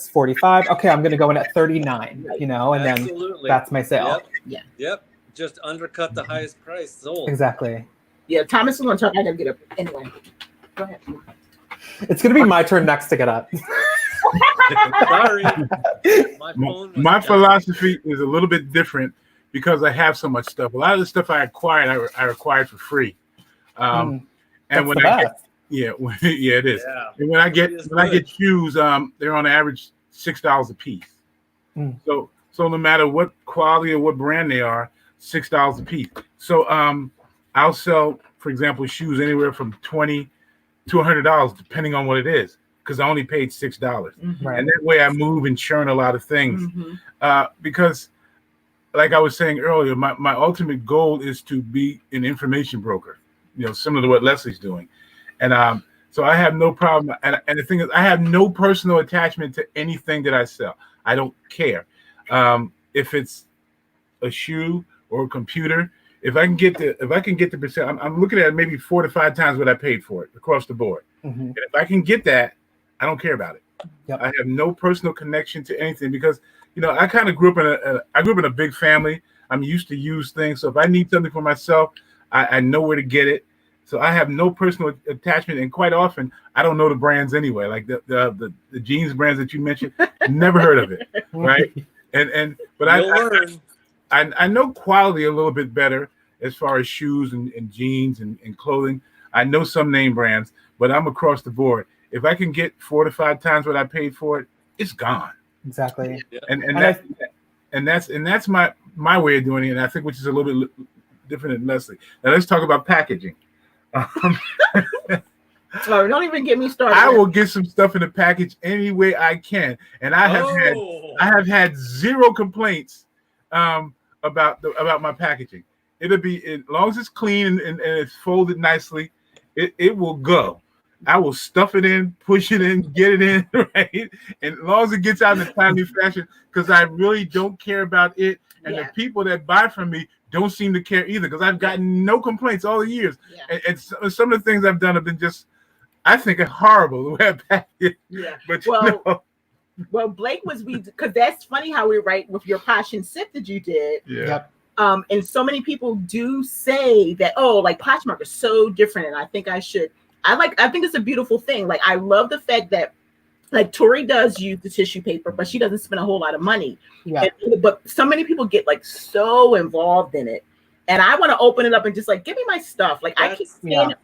45. Okay, I'm going to go in at 39, you know, and then that's my sale. Yep. Just undercut the highest price sold. Exactly. Yeah, Thomas is going to talk. I got to get up. Anyway, go ahead. It's going to be my turn next to get up. Sorry. My philosophy is a little bit different because I have so much stuff. A lot of the stuff I acquired, I acquired for free. And when it is. Yeah. And when I get shoes, they're on average $6 a piece. So no matter what quality or what brand they are, $6 a piece. So I'll sell, for example, shoes anywhere from $20 to $100, depending on what it is, because I only paid $6. And that way I move and churn a lot of things. Because like I was saying earlier, my ultimate goal is to be an information broker, you know, similar to what Leslie's doing. And so I have no problem. And the thing is, I have no personal attachment to anything that I sell. I don't care if it's a shoe or a computer. If I can get the percent, I'm looking at maybe 4 to 5 times what I paid for it across the board. And if I can get that, I don't care about it. I have no personal connection to anything because, you know, I kind of grew up in a big family. I'm used to use things. So if I need something for myself, I know where to get it. So I have no personal attachment, and quite often I don't know the brands anyway. Like the jeans brands that you mentioned, never heard of it, right? But I know quality a little bit better as far as shoes and jeans and clothing. I know some name brands, but I'm across the board. If I can get 4 to 5 times what I paid for it, it's gone. Exactly. And that's my way of doing it, and I think which is a little bit different than Leslie. Now let's talk about packaging. Don't even get me started. I will get some stuff in the package any way I can, and I have had 0 complaints about my packaging. It'll be, as long as it's clean and it's folded nicely, it will go. I will stuff it in, push it in, get it in, right? And as long as it gets out in a timely fashion, because I really don't care about it. And the people that buy from me don't seem to care either, because I've gotten no complaints all the years. And some of the things I've done have been just, I think, horrible the way I packed it. But well, Blake was because that's funny how we write with your Posh and Sip that you did. And so many people do say that, oh, like Poshmark is so different, and I think I should. I think it's a beautiful thing. Like, I love the fact that, like, Tori does use the tissue paper, but she doesn't spend a whole lot of money. But so many people get like so involved in it, and I want to open it up and just like, give me my stuff. Like, I keep saying,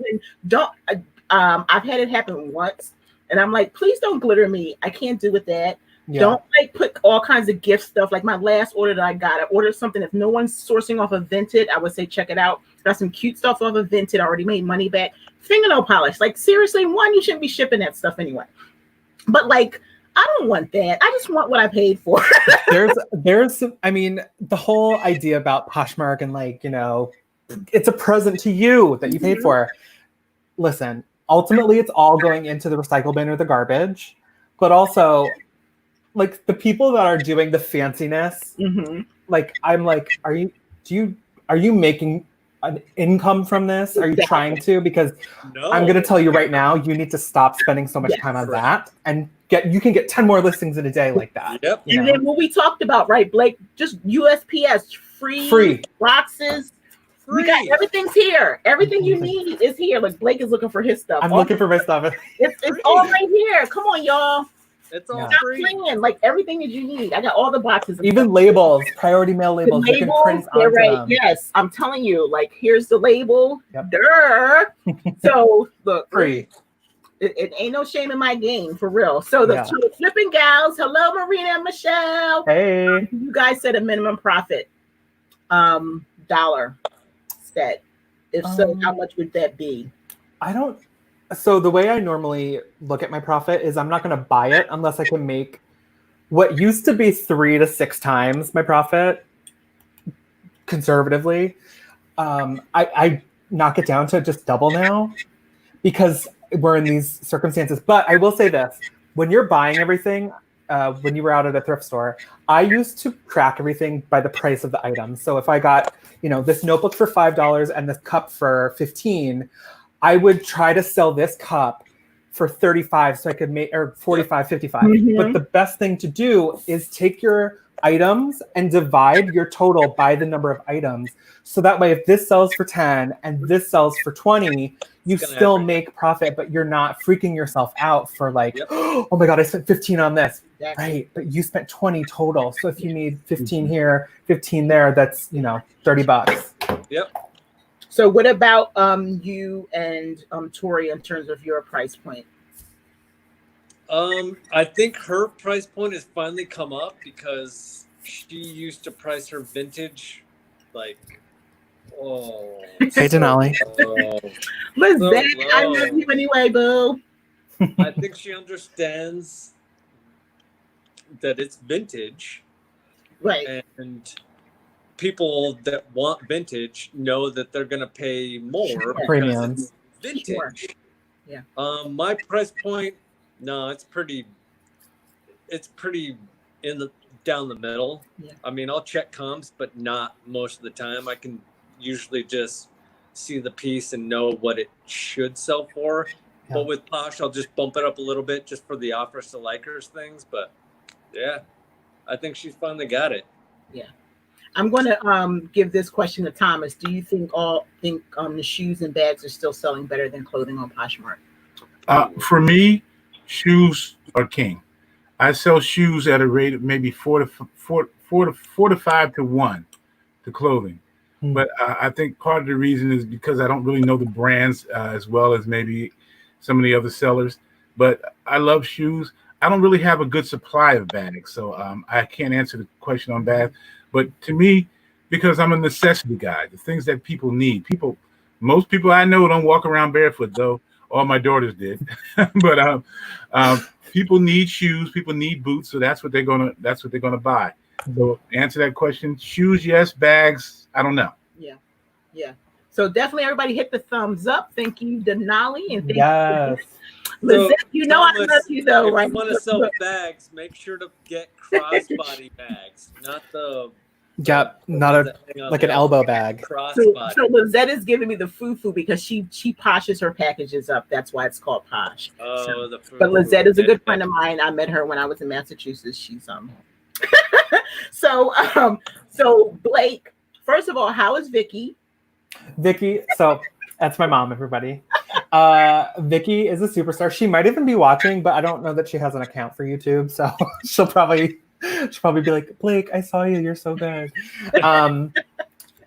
I've had it happen once, and I'm like, please don't glitter me. I can't do with that. Don't like put all kinds of gift stuff. Like my last order that I ordered something. If no one's sourcing off of Vinted, I would say check it out. Got some cute stuff off of Vinted. I already made money back. Fingernail polish. Like, seriously, you shouldn't be shipping that stuff anyway. But like, I don't want that. I just want what I paid for. there's I mean, the whole idea about Poshmark and, like, you know, it's a present to you that you paid for. Listen, ultimately it's all going into the recycle bin or the garbage, but also like the people that are doing the fanciness, like I'm like, are you making an income from this? Are you trying to? Because No. I'm gonna tell you right now, you need to stop spending so much time on that, and you can get 10 more listings in a day like that. Yep. And then what we talked about, right, Blake? Just USPS free boxes. We got everything's here. Everything you need is here. Like Blake is looking for his stuff. I'm looking for my stuff. It's all right here. Come on, y'all. It's all Stop free. Playing. Like everything that you need. I got all the boxes. Even labels, priority mail labels. You can print onto them. Yes, I'm telling you. Like here's the label. Yep. Duh. So look, Free. It ain't no shame in my game, for real. So the flipping gals. Hello, Marina and Michelle. Hey. You guys said a minimum profit. Dollar set. If so, how much would that be? So the way I normally look at my profit is I'm not going to buy it unless I can make what used to be 3 to 6 times my profit conservatively. I knock it down to just double now because we're in these circumstances. But I will say this, when you're buying everything, when you were out at a thrift store, I used to track everything by the price of the item. So if I got, this notebook for $5 and this cup for $15, I would try to sell this cup for $35 so I could make, or $45, $55. But the best thing to do is take your items and divide your total by the number of items. So that way, if this sells for 10 and this sells for 20, you still make profit, but you're not freaking yourself out for like, oh my God, I spent 15 on this. Exactly. Right. But you spent 20 total. So if you need 15 here, 15 there, that's, $30. Yep. So what about you and Tori in terms of your price point? I think her price point has finally come up because she used to price her vintage like Hey Denali. Lizette, I love you anyway, boo. I think she understands that it's vintage. Right. And people that want vintage know that they're gonna pay more Premium. because it's vintage. Sure. Yeah. My price point, no, it's pretty down the middle. Yeah. I mean, I'll check comps, but not most of the time. I can usually just see the piece and know what it should sell for. Yeah. But with Posh, I'll just bump it up a little bit just for the offers to likers things. But yeah, I think she's finally got it. Yeah. I'm going to give this question to Thomas. Do you think the shoes and bags are still selling better than clothing on Poshmark? For me, shoes are king. I sell shoes at a rate of maybe 4 to 5 to 1 to clothing. But I think part of the reason is because I don't really know the brands as well as maybe some of the other sellers. But I love shoes. I don't really have a good supply of bags, so I can't answer the question on bags. But to me, because I'm a necessity guy, the things that people need. Most people I know don't walk around barefoot, though. All my daughters did. But people need shoes. People need boots. So that's what they're gonna buy. So to answer that question, shoes, yes. Bags, I don't know. Yeah. So definitely, everybody hit the thumbs up. Thank you, Denali, and thank you. Lizette, Thomas, I love you though, right? If you want to sell bags, make sure to get crossbody bags, not the. Yep, not like an elbow bag. So Lizette is giving me the foo-foo because she poshes her packages up. That's why it's called Posh. But Lizette is a good friend of mine. I met her when I was in Massachusetts. She's So Blake, first of all, how is Vicky? Vicky, so that's my mom, everybody. Vicky is a superstar. She might even be watching, but I don't know that she has an account for YouTube, so she'll probably be like, Blake, I saw you. You're so good.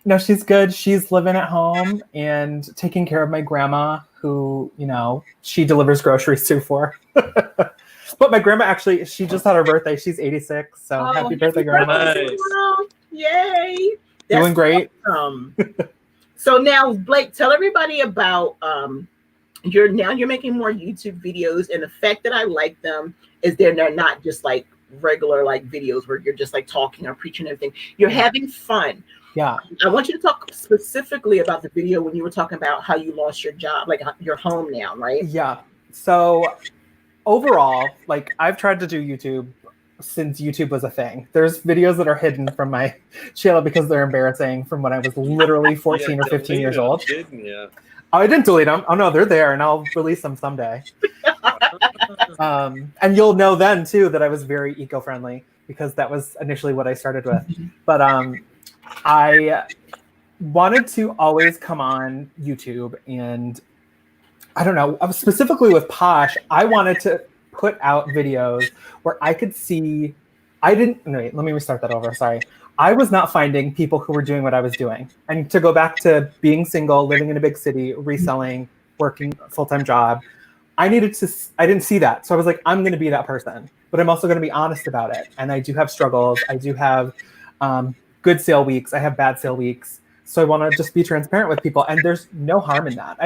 No, she's good. She's living at home and taking care of my grandma, who, she delivers groceries to for. But my grandma actually, she just had her birthday. She's 86. So happy birthday, grandma. Nice. Yay. Doing great. So now, Blake, tell everybody about you're making more YouTube videos, and the fact that I like them is they're not just like regular like videos where you're just like talking or preaching and everything. You're having fun. Yeah. I want you to talk specifically about the video when you were talking about how you lost your job, like your home now, right? Yeah. So overall, like I've tried to do YouTube since YouTube was a thing. There's videos that are hidden from my channel because they're embarrassing from when I was literally 14 or 15 years old. Didn't you? Oh, I didn't delete them. Oh no, they're there and I'll release them someday. And you'll know then too that I was very eco-friendly because that was initially what I started with. But I wanted to always come on YouTube, and I don't know, specifically with Posh, I wanted to put out videos where I could see, wait, let me restart that over, sorry. I was not finding people who were doing what I was doing. And to go back to being single, living in a big city, reselling, working a full-time job, I didn't see that. So I was like, I'm going to be that person, but I'm also going to be honest about it. And I do have struggles. I do have good sale weeks. I have bad sale weeks. So I want to just be transparent with people. And there's no harm in that.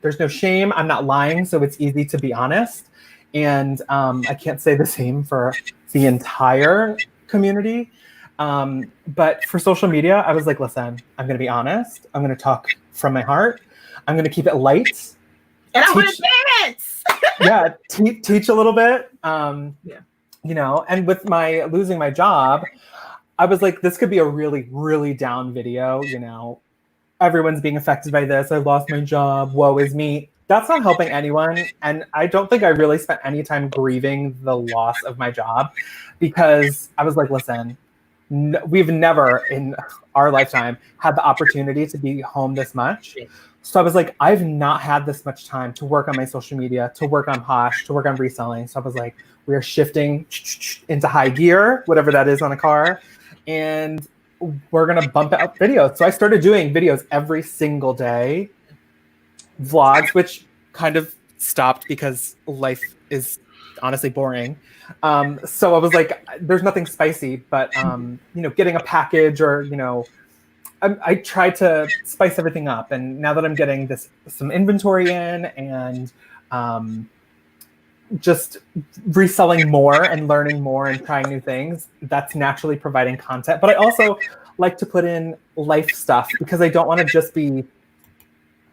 There's no shame. I'm not lying. So it's easy to be honest. And I can't say the same for the entire community. But for social media, I was like, listen, I'm going to be honest. I'm going to talk from my heart. I'm going to keep it light. And I'm going to dance. Yeah, teach a little bit. You know, and with my losing my job, I was like, this could be a really, really down video. You know, everyone's being affected by this. I lost my job. Woe is me. That's not helping anyone. And I don't think I really spent any time grieving the loss of my job because I was like, listen, we've never in our lifetime had the opportunity to be home this much. So I was like, I've not had this much time to work on my social media, to work on Posh, to work on reselling. So I was like, we are shifting into high gear, whatever that is on a car. And we're going to bump out videos. So I started doing videos every single day, vlogs, which kind of stopped because life is honestly boring. So I was like, there's nothing spicy, but, you know, getting a package or, you know, I tried to spice everything up. And now that I'm getting some inventory in and just reselling more and learning more and trying new things, that's naturally providing content. But I also like to put in life stuff because I don't want to just be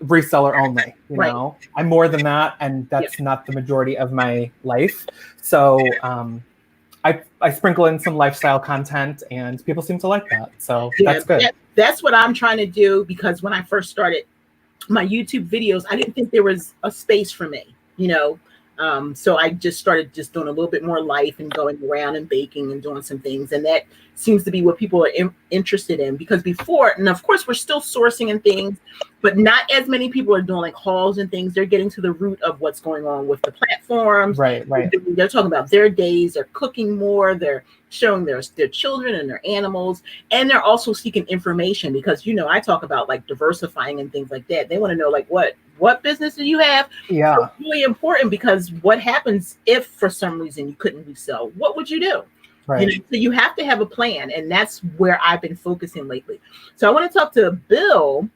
reseller only, you know? I'm more than that, and that's not the majority of my life. So I sprinkle in some lifestyle content and people seem to like that. So that's good. That's what I'm trying to do, because when I first started my YouTube videos, I didn't think there was a space for me, you know? So I just started just doing a little bit more life and going around and baking and doing some things. And that seems to be what people are interested in, because before, and of course we're still sourcing and things, but not as many people are doing like hauls and things. They're getting to the root of what's going on with the platforms. Right. They're talking about their days. They're cooking more. They're showing their children and their animals. And they're also seeking information because, you know, I talk about like diversifying and things like that. They want to know like, what business do you have? Yeah. So it's really important, because what happens if for some reason you couldn't resell? What would you do? Right. You know, so you have to have a plan. And that's where I've been focusing lately. So I want to talk to Bill,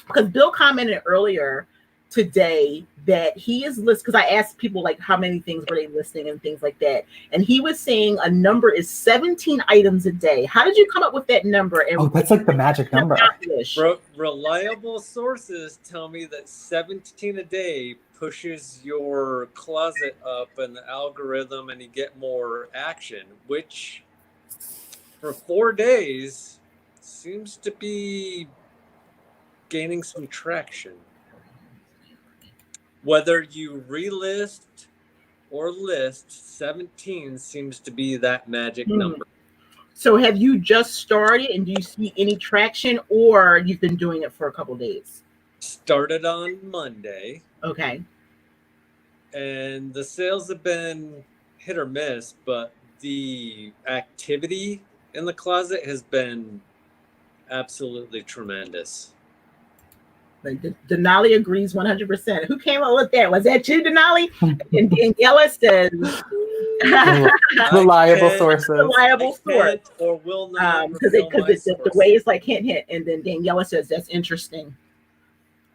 because Bill commented earlier today that he is list, because I asked people like how many things were they listing and things like that, and he was saying a number is 17 items a day. How did you come up with that number? And that's like the magic number. Reliable sources tell me that 17 a day pushes your closet up in the algorithm and you get more action, which for 4 days seems to be gaining some traction. Whether you relist or list, 17 seems to be that magic number. So have you just started, and do you see any traction, or you've been doing it for a couple of days? Started on Monday. Okay. And the sales have been hit or miss, but the activity in the closet has been absolutely tremendous. Like Denali agrees 100%. Who came up with that? Was that you, Denali? And Daniela says reliable sources. Reliable source. Or will not. Because the way it's like hint, and then Daniela says that's interesting.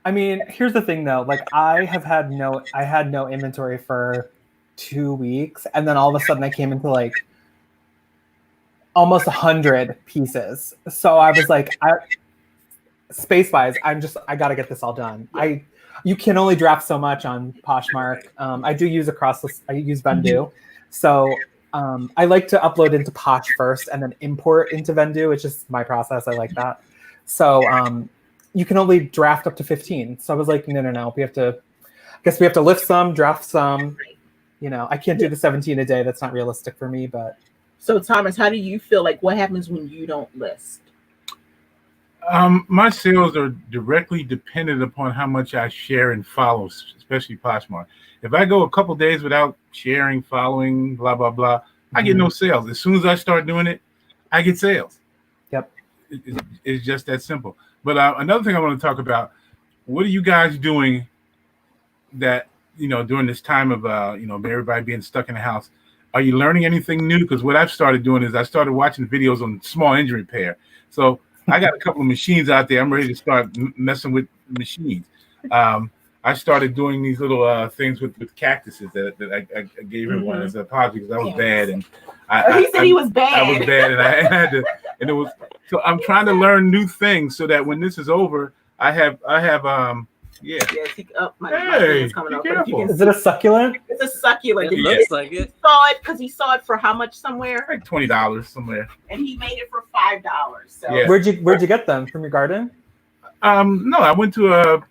I mean, here's the thing though. Like I had no inventory for 2 weeks, and then all of a sudden I came into like almost 100 pieces. So I was like, space-wise, I got to get this all done. You can only draft so much on Poshmark. I do use I use Vendu. So I like to upload into Posh first and then import into Vendu. It's just my process. I like that. So you can only draft up to 15. So I was like, no. I guess we have to lift some, draft some. I can't do the 17 a day. That's not realistic for me, but. So Thomas, how do you feel? Like, what happens when you don't list? My sales are directly dependent upon how much I share and follow, especially Poshmark. If I go a couple days without sharing, following, blah, blah, blah, I get no sales. As soon as I start doing it, I get sales. Yep. It's just that simple. But another thing I want to talk about, what are you guys doing that, during this time of, everybody being stuck in the house? Are you learning anything new? Because what I've started doing is I started watching videos on small engine repair. So I got a couple of machines out there. I'm ready to start messing with machines. I started doing these little things with cactuses that I gave everyone as an apology because I was bad. And he said he was bad. I was bad, and I had to. And it was so I'm trying to learn new things so that when this is over, I have. Yeah. My is coming up. Is it a succulent? It's a succulent. It looks like it. He saw it for how much somewhere? Like $20 somewhere. And he made it for $5. So yeah. Where'd you get them? From your garden? No, I went to a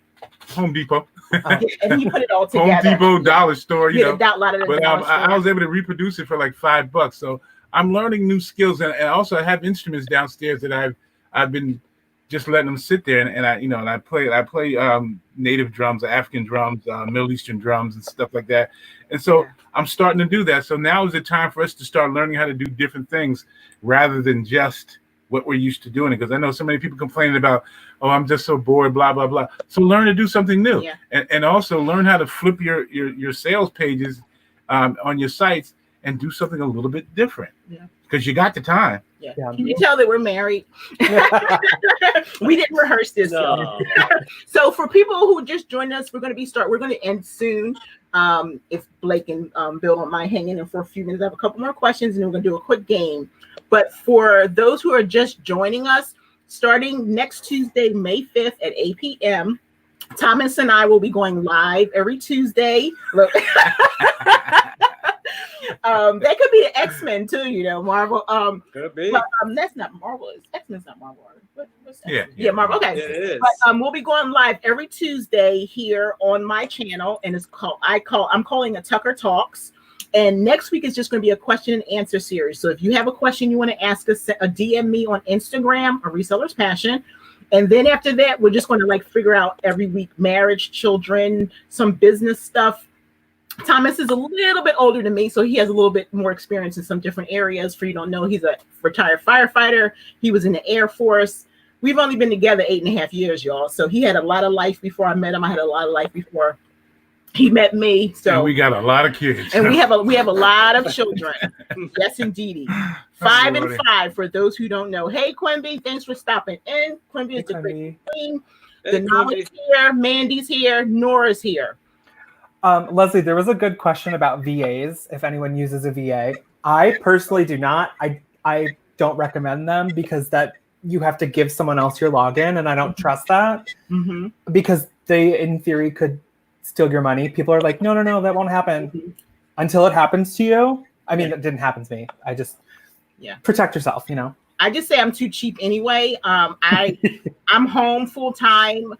Home Depot. And he put it all together. Home Depot, dollar store, But I was able to reproduce it for like $5. So I'm learning new skills, and also I have instruments downstairs that I've been just letting them sit there, and I play native drums, African drums, Middle Eastern drums, and stuff like that. And so I'm starting to do that. So now is the time for us to start learning how to do different things rather than just what we're used to doing. Because I know so many people complaining about, oh, I'm just so bored, blah, blah, blah. So learn to do something new. Yeah. And also learn how to flip your sales pages on your sites and do something a little bit different. Yeah. Because you got the time. Yeah. Can you tell that we're married? We didn't rehearse this. No. So for people who just joined us, we're going to end soon. If Blake and Bill don't mind hanging in for a few minutes, I have a couple more questions and then we're going to do a quick game. But for those who are just joining us, starting next Tuesday, May 5th at 8 p.m., Thomas and I will be going live every Tuesday. Look. That could be the X-Men too, Marvel. Could be. But, that's not Marvel. X-Men's not Marvel. What's that? Yeah, Marvel. Okay. It is. But we'll be going live every Tuesday here on my channel, and I'm calling it Tucker Talks. And next week is just going to be a question and answer series. So if you have a question you want to ask us, DM me on Instagram, a Reseller's Passion. And then after that, we're just going to figure out every week marriage, children, some business stuff. Thomas is a little bit older than me, so he has a little bit more experience in some different areas. For you don't know, he's a retired firefighter. He was in the Air Force. We've only been together 8.5 years, y'all. So he had a lot of life before I met him. I had a lot of life before he met me. So and we got a lot of kids. And we have a lot of children. Yes, indeedy. 5 and 5 for those who don't know. Hey, Quimby, thanks for stopping in. Quimby is the great queen. Denali's here. Mandy's here. Nora's here. Leslie, there was a good question about VAs, if anyone uses a VA. I personally do not. I don't recommend them because that you have to give someone else your login, and I don't trust that because they, in theory, could steal your money. People are like, no, that won't happen until it happens to you. I mean, it didn't happen to me. I just protect yourself, I just say I'm too cheap anyway. I'm home full time.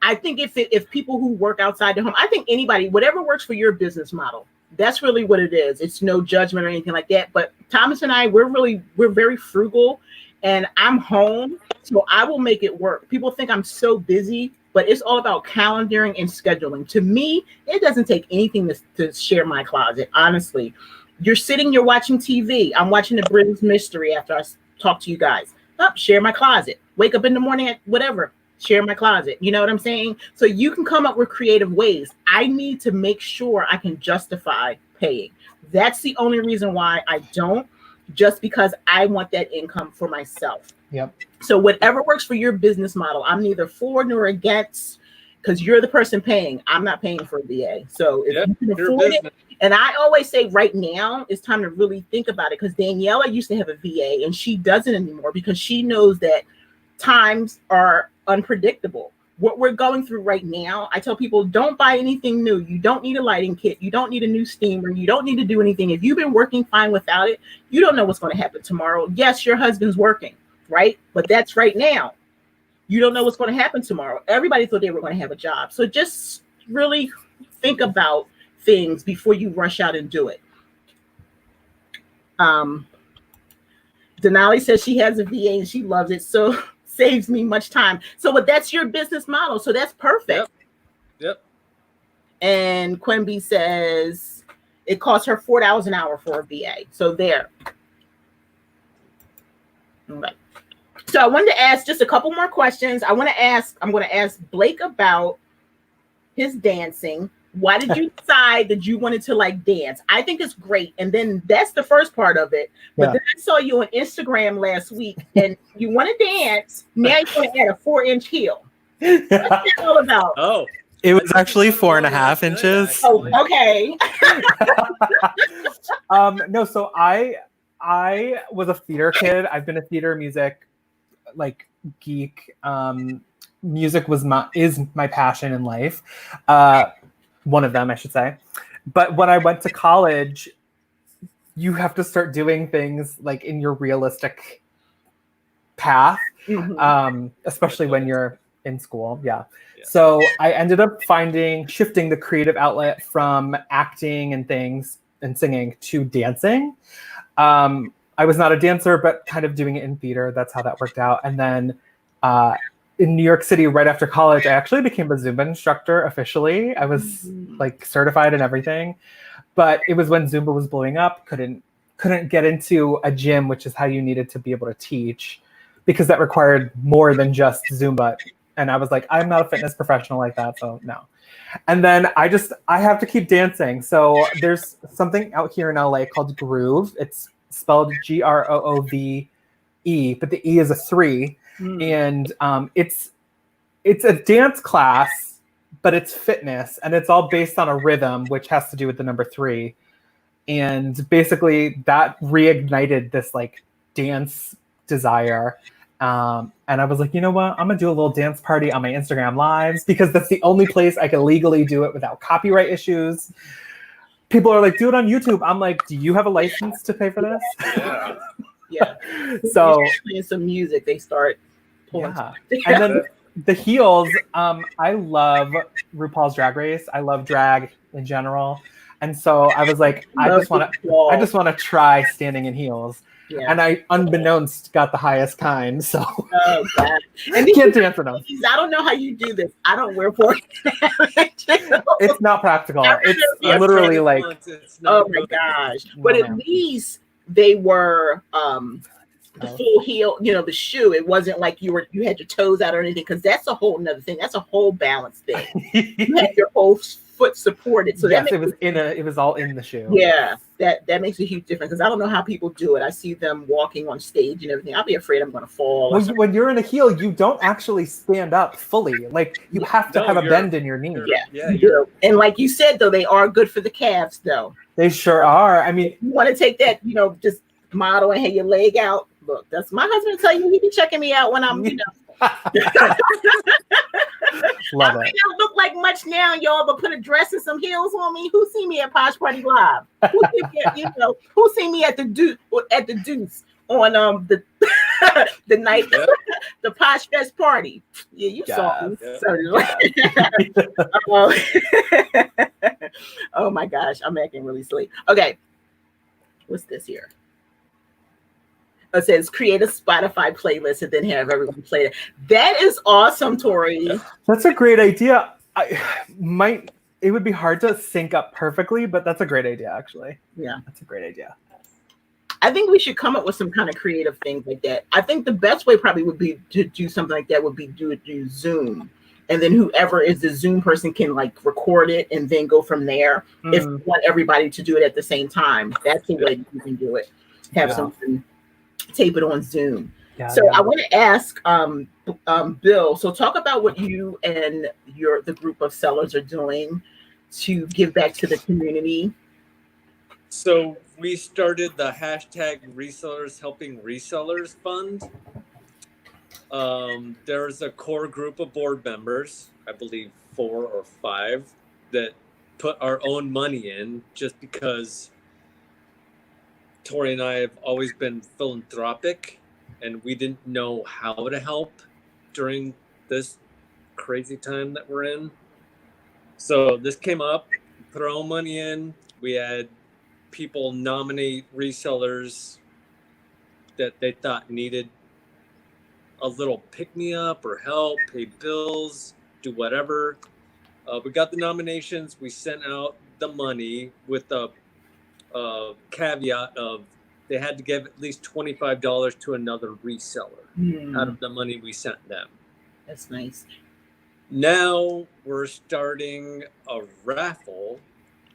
I think if people who work outside the home, I think anybody, whatever works for your business model, that's really what it is. It's no judgment or anything like that. But Thomas and I, we're very frugal, and I'm home, so I will make it work. People think I'm so busy, but it's all about calendaring and scheduling. To me, it doesn't take anything to share my closet. Honestly, you're watching TV. I'm watching the British Mystery after I talk to you guys. Share my closet. Wake up in the morning at whatever. Share my closet. You know what I'm saying? So you can come up with creative ways. I need to make sure I can justify paying. That's the only reason why I don't, just because I want that income for myself. Yep. So whatever works for your business model, I'm neither for nor against. because you're the person paying. I'm not paying for a VA. So if you can your afford business. it, and I always say right now it's time to really think about it, because Daniela used to have a VA and she doesn't anymore because she knows that times are unpredictable. What we're going through right now, I tell people, don't buy anything new. You don't need a lighting kit. You don't need a new steamer. You don't need to do anything. If you've been working fine without it, you don't know what's going to happen tomorrow. Yes, your husband's working, right? But that's right now. You don't know what's going to happen tomorrow. Everybody thought they were going to have a job. So just really think about things before you rush out and do it. Denali says she has a VA and she loves it. So saves me much time. So but that's your business model. So that's perfect. Yep. And Quimby says it costs her $4 an hour for a VA. So there. Okay. So I wanted to ask just a couple more questions. I'm going to ask Blake about his dancing. Why did you decide that you wanted to like dance? I think it's great. And then that's the first part of it. But then I saw you on Instagram last week and you want to dance. Now you want to add a 4-inch heel. What's that all about? Oh, It was actually 4.5 inches. Oh, okay. No, so I was a theater kid. I've been a theater music like geek. Music is my passion in life. One of them, I should say. But when I went to college, you have to start doing things like in your realistic path, especially when you're in school. Yeah. So I ended up shifting the creative outlet from acting and things and singing to dancing. I was not a dancer, but kind of doing it in theater. That's how that worked out. And then in New York City, right after college, I actually became a Zumba instructor officially. I was like certified and everything, but it was when Zumba was blowing up. Couldn't get into a gym, which is how you needed to be able to teach, because that required more than just Zumba. And I was like, I'm not a fitness professional like that, so no. And then I have to keep dancing. So there's something out here in LA called Groove. It's spelled Groove, but the E is a 3. And it's a dance class, but it's fitness, and it's all based on a rhythm, which has to do with the number 3. And basically that reignited this like dance desire. And I was like, you know what? I'm gonna do a little dance party on my Instagram lives, because that's the only place I can legally do it without copyright issues. People are like, do it on YouTube. I'm like, do you have a license to pay for this? Yeah. So playing some music, they start pulling. Yeah. And then the heels, I love RuPaul's Drag Race. I love drag in general. And so I was like, I just want to try standing in heels. Yeah. And I, unbeknownst, got the highest kind. So oh, God. And can't dance in them. I don't know how you do this. I don't wear forks. It's not practical. It's literally like, oh my gosh. But at least they were the full heel, the shoe. It wasn't like you had your toes out or anything, because that's a whole nother thing. That's a whole balance thing. You had your whole foot supported. So yes, it was all in the shoe. Yeah, that makes a huge difference, because I don't know how people do it. I see them walking on stage and everything. I'll be afraid I'm going to fall. When you're in a heel, you don't actually stand up fully. Like you have to have a bend in your knee. Yeah, you do. And like you said, though, they are good for the calves, though. They sure are. I mean, you want to take that, just model and have your leg out. Look, that's my husband tell you, he be checking me out when I'm, Love it. I don't look like much now, y'all, but put a dress and some heels on me. Who see me at Posh Party Live? Who see me at the Deuce on the night the Posh Fest party? Yeah, you saw me. Oh my gosh, I'm acting really silly. Okay, what's this here? It says create a Spotify playlist and then have everyone play it. That is awesome, Tori. That's a great idea. It would be hard to sync up perfectly, but that's a great idea, actually. Yeah, that's a great idea. I think we should come up with some kind of creative things like that. I think the best way probably would be to do something like that would be do Zoom. And then whoever is the Zoom person can like record it and then go from there. If you want everybody to do it at the same time, that's the way you can do it. Have something. Tape it on Zoom. Yeah, So yeah. I want to ask Bill. So talk about what you and the group of sellers are doing to give back to the community. So we started the hashtag Resellers Helping Resellers Fund. There's a core group of board members, I believe 4 or 5, that put our own money in just because Tori and I have always been philanthropic and we didn't know how to help during this crazy time that we're in. So this came up, put our own money in. We had people nominate resellers that they thought needed a little pick me up or help, pay bills, do whatever. We got the nominations. We sent out the money with the caveat of they had to give at least $25 to another reseller out of the money we sent them. That's nice. Now we're starting a raffle.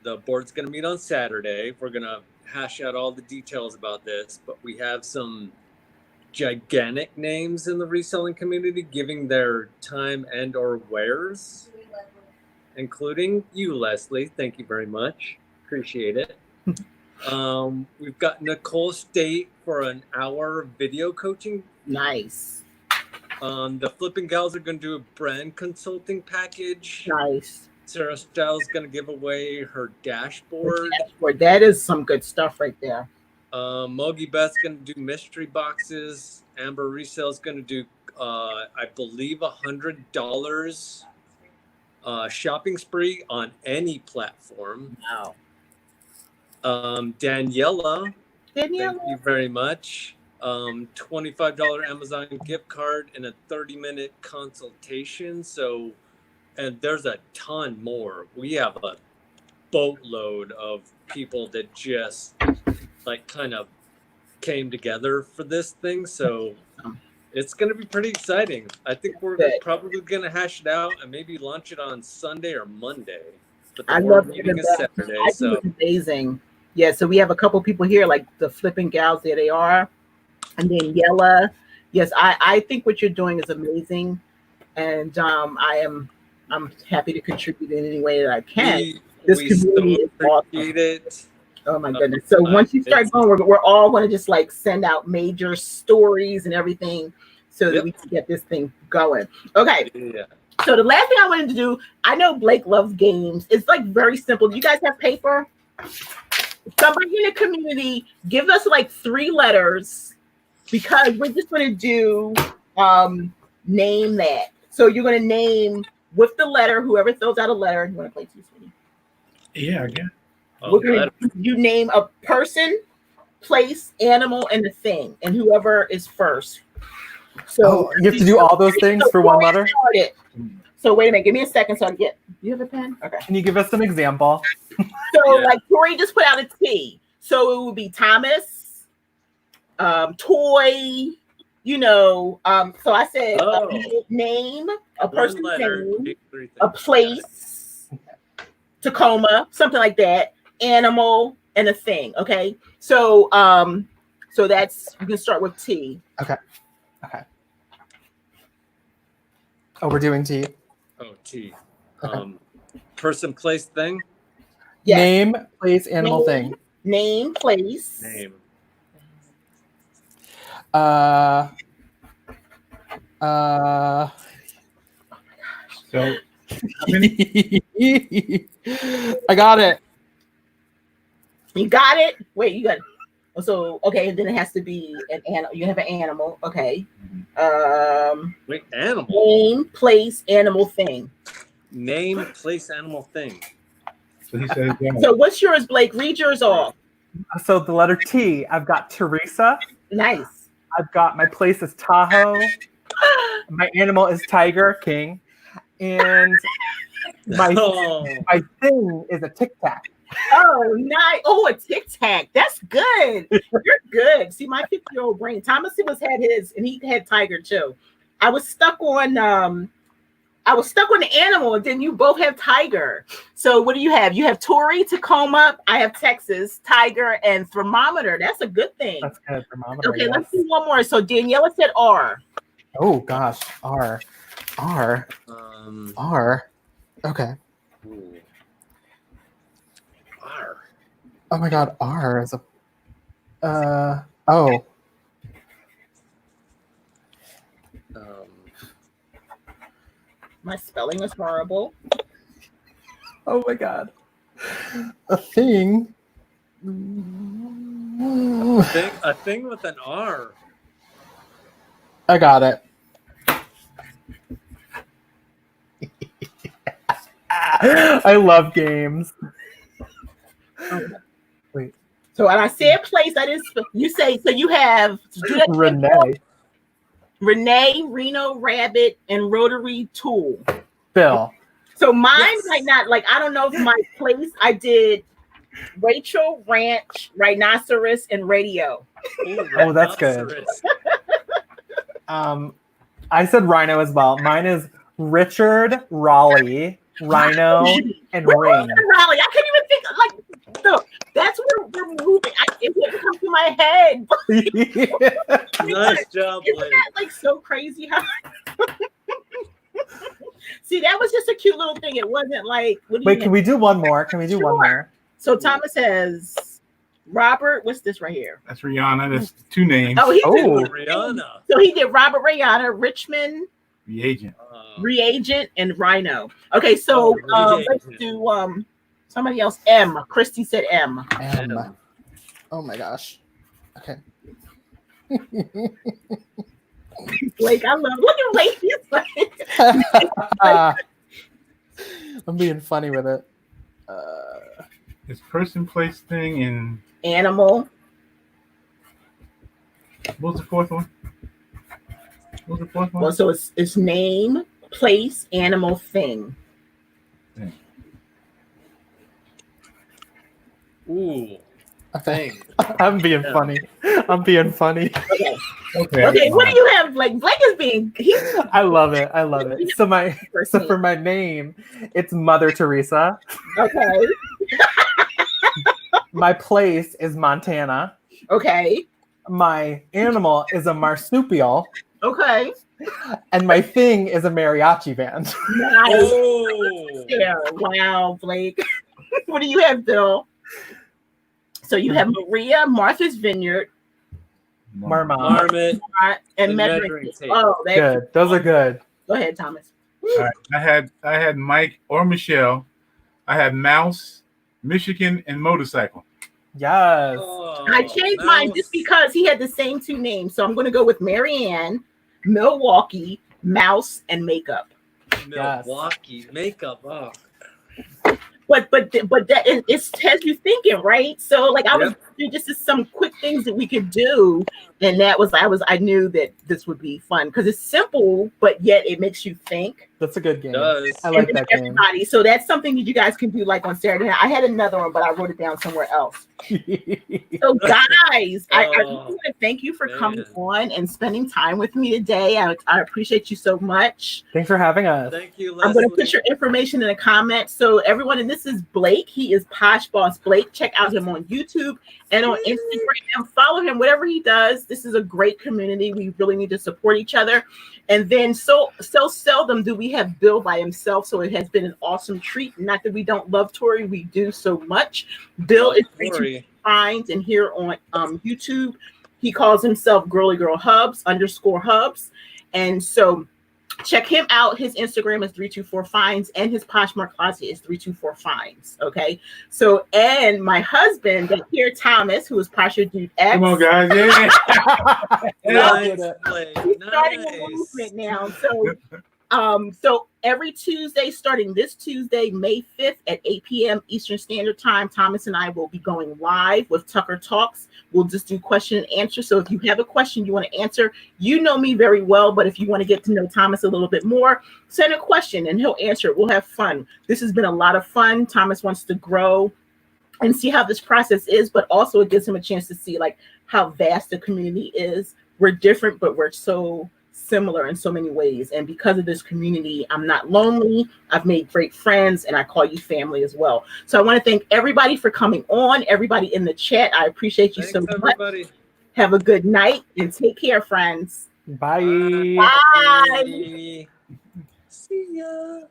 The board's going to meet on Saturday. We're going to hash out all the details about this, but we have some gigantic names in the reselling community giving their time and or wares, including you, Leslie. Thank you very much. Appreciate it. We've got Nicole State for an hour video coaching. Nice. The Flipping Gals are going to do a brand consulting package. Nice. Sarah Styles is going to give away her dashboard. That is some good stuff right there. Mogi Beth's going to do mystery boxes. Amber Resale is going to do, I believe, $100 shopping spree on any platform. Wow. Daniela, thank you very much. $25 Amazon gift card and a 30-minute consultation. So, and there's a ton more. We have a boatload of people that just like kind of came together for this thing. So it's going to be pretty exciting. I think we're probably going to hash it out and maybe launch it on Sunday or Monday. But the board meeting is Saturday. I think it's amazing. Yeah, so we have a couple people here, like the Flipping Gals, there they are. And then Yella. Yes, I think what you're doing is amazing. And I'm happy to contribute in any way that I can. This community is awesome. Oh my goodness. So once you start going, we're all going to just like send out major stories and everything so that we can get this thing going. Okay. Yeah. So the last thing I wanted to do, I know Blake loves games. It's like very simple. Do you guys have paper? Somebody in the community, give us like 3 letters because we're just going to do name that. So you're going to name with the letter, whoever throws out a letter. You want to play too, sweetie? Yeah, again. You name a person, place, animal, and a thing, and whoever is first. So you have to do all those things for one letter? So wait a minute, give me a second so I get. You have a pen? Okay. Can you give us an example? So like Tori just put out a T. So it would be Thomas, toy, so I said name, a person's name, a place, Tacoma, something like that, animal, and a thing. Okay. So so that's, you can start with T. Okay. Oh, we're doing T. Oh, T. Person, place, thing. Yes. Name, place, animal, thing. Name, place. Name. So how many? I got it. You got it? Wait, you got it. So okay, and then it has to be an animal. You have an animal. Okay. Wait, animal. Name, place, animal, thing. Name, place, animal, thing. So he says, So what's yours, Blake? Read yours off. So the letter T, I've got Teresa. Nice. I've got my place is Tahoe. My animal is Tiger King. And my thing is a Tic Tac. Oh, nice. Oh, a Tic Tac. That's good. You're good. See, my 50-year-old brain. Thomas had his, and he had Tiger too. I was stuck on I was stuck on the animal, and then you both have tiger. So what do you have? You have Tori, Tacoma. I have Texas, tiger, and thermometer. That's a good thing. That's good. Thermometer. Okay, yes. let's do one more. So Daniela said R. Oh gosh, R. Okay. Ooh. R. Oh my God, R is a. Oh. My spelling is horrible. Oh my God. A thing. A thing with an R. I got it. I love games. Okay. Wait. So when I say a place, that is you say. So you have Renee, Reno, Rabbit, and Rotary Tool. Bill. So mine might not like. I don't know if my place. I did Rachel, Ranch, Rhinoceros, and Radio. Ooh, Oh, that's good. I said Rhino as well. Mine is Richard, Raleigh, Rhino, and Ring. Raleigh. I can't even think. Like, look, that's where we're moving. It didn't come to my head. Nice job, Isn't Blake. that like so crazy? How? See, that was just a cute little thing. It wasn't like. Wait, can we do one more? Can we do one more? So Thomas has Robert. What's this right here? That's Rihanna. That's 2 names. Oh, he did. Rihanna. So he did Robert, Rihanna, Richmond, Reagent. Reagent, and Rhino. Okay, so let's do somebody else. M. Christy said M. M. Oh my gosh. Okay. Blake, I love. Look at Blake. He's like, I'm being funny with it. It's person, place, thing, and animal. what was the fourth one? Well, so it's name, place, animal, thing. Ooh. Thing. I'm being funny. Okay. What do you have? Like Blake is being. I love it. So for my name, it's Mother Teresa. Okay. My place is Montana. Okay. My animal is a marsupial. Okay. And my thing is a mariachi band. Nice. Oh. Yeah. Wow, Blake. What do you have, Bill? So you have Maria, Martha's Vineyard, Marmot, and measuring tape. Oh, good. Those are good. Go ahead, Thomas. All right. I had Mike or Michelle. I had Mouse, Michigan, and Motorcycle. Yes. Oh, I changed mine just because he had the same 2 names. So I'm going to go with Marianne, Milwaukee, Mouse, and Makeup. Milwaukee, Makeup. Oh. But that it has you thinking, right? So like I was just some quick things that we could do, and I knew that this would be fun because it's simple, but yet it makes you think. That's a good game. It does. I like that game. So that's something that you guys can do like on Saturday night. I had another one, but I wrote it down somewhere else. So guys, I want to thank you for coming on and spending time with me today. I appreciate you so much. Thanks for having us. Thank you, Leslie. I'm going to put your information in the comments. So everyone, and this is Blake. He is Posh Boss Blake. Check out him on YouTube and on Instagram. Follow him, whatever he does. This is a great community. We really need to support each other. And then so seldom do we have Bill by himself. So it has been an awesome treat. Not that we don't love Tori. We do so much. Bill is great to find, and here on YouTube, he calls himself Girly Girl Hubs _Hubs. And so check him out. His Instagram is 324 Finds, and his Poshmark closet is 324 Finds. Okay. So, and my husband, here, Thomas, who is Posher Dude X. Come on, guys. Nice. He's starting a movement now. So every Tuesday, starting this Tuesday, May 5th at 8 p.m. Eastern Standard Time, Thomas and I will be going live with Tucker Talks. We'll just do question and answer. So if you have a question you want to answer, you know me very well, but if you want to get to know Thomas a little bit more, send a question and he'll answer it. We'll have fun. This has been a lot of fun. Thomas wants to grow and see how this process is, but also it gives him a chance to see like how vast the community is. We're different, but we're so similar in so many ways. And because of this community, I'm not lonely. I've made great friends, and I call you family as well. So I want to thank everybody for coming on, everybody in the chat. I appreciate you so much. Have a good night and take care, friends. Bye. Bye. See ya.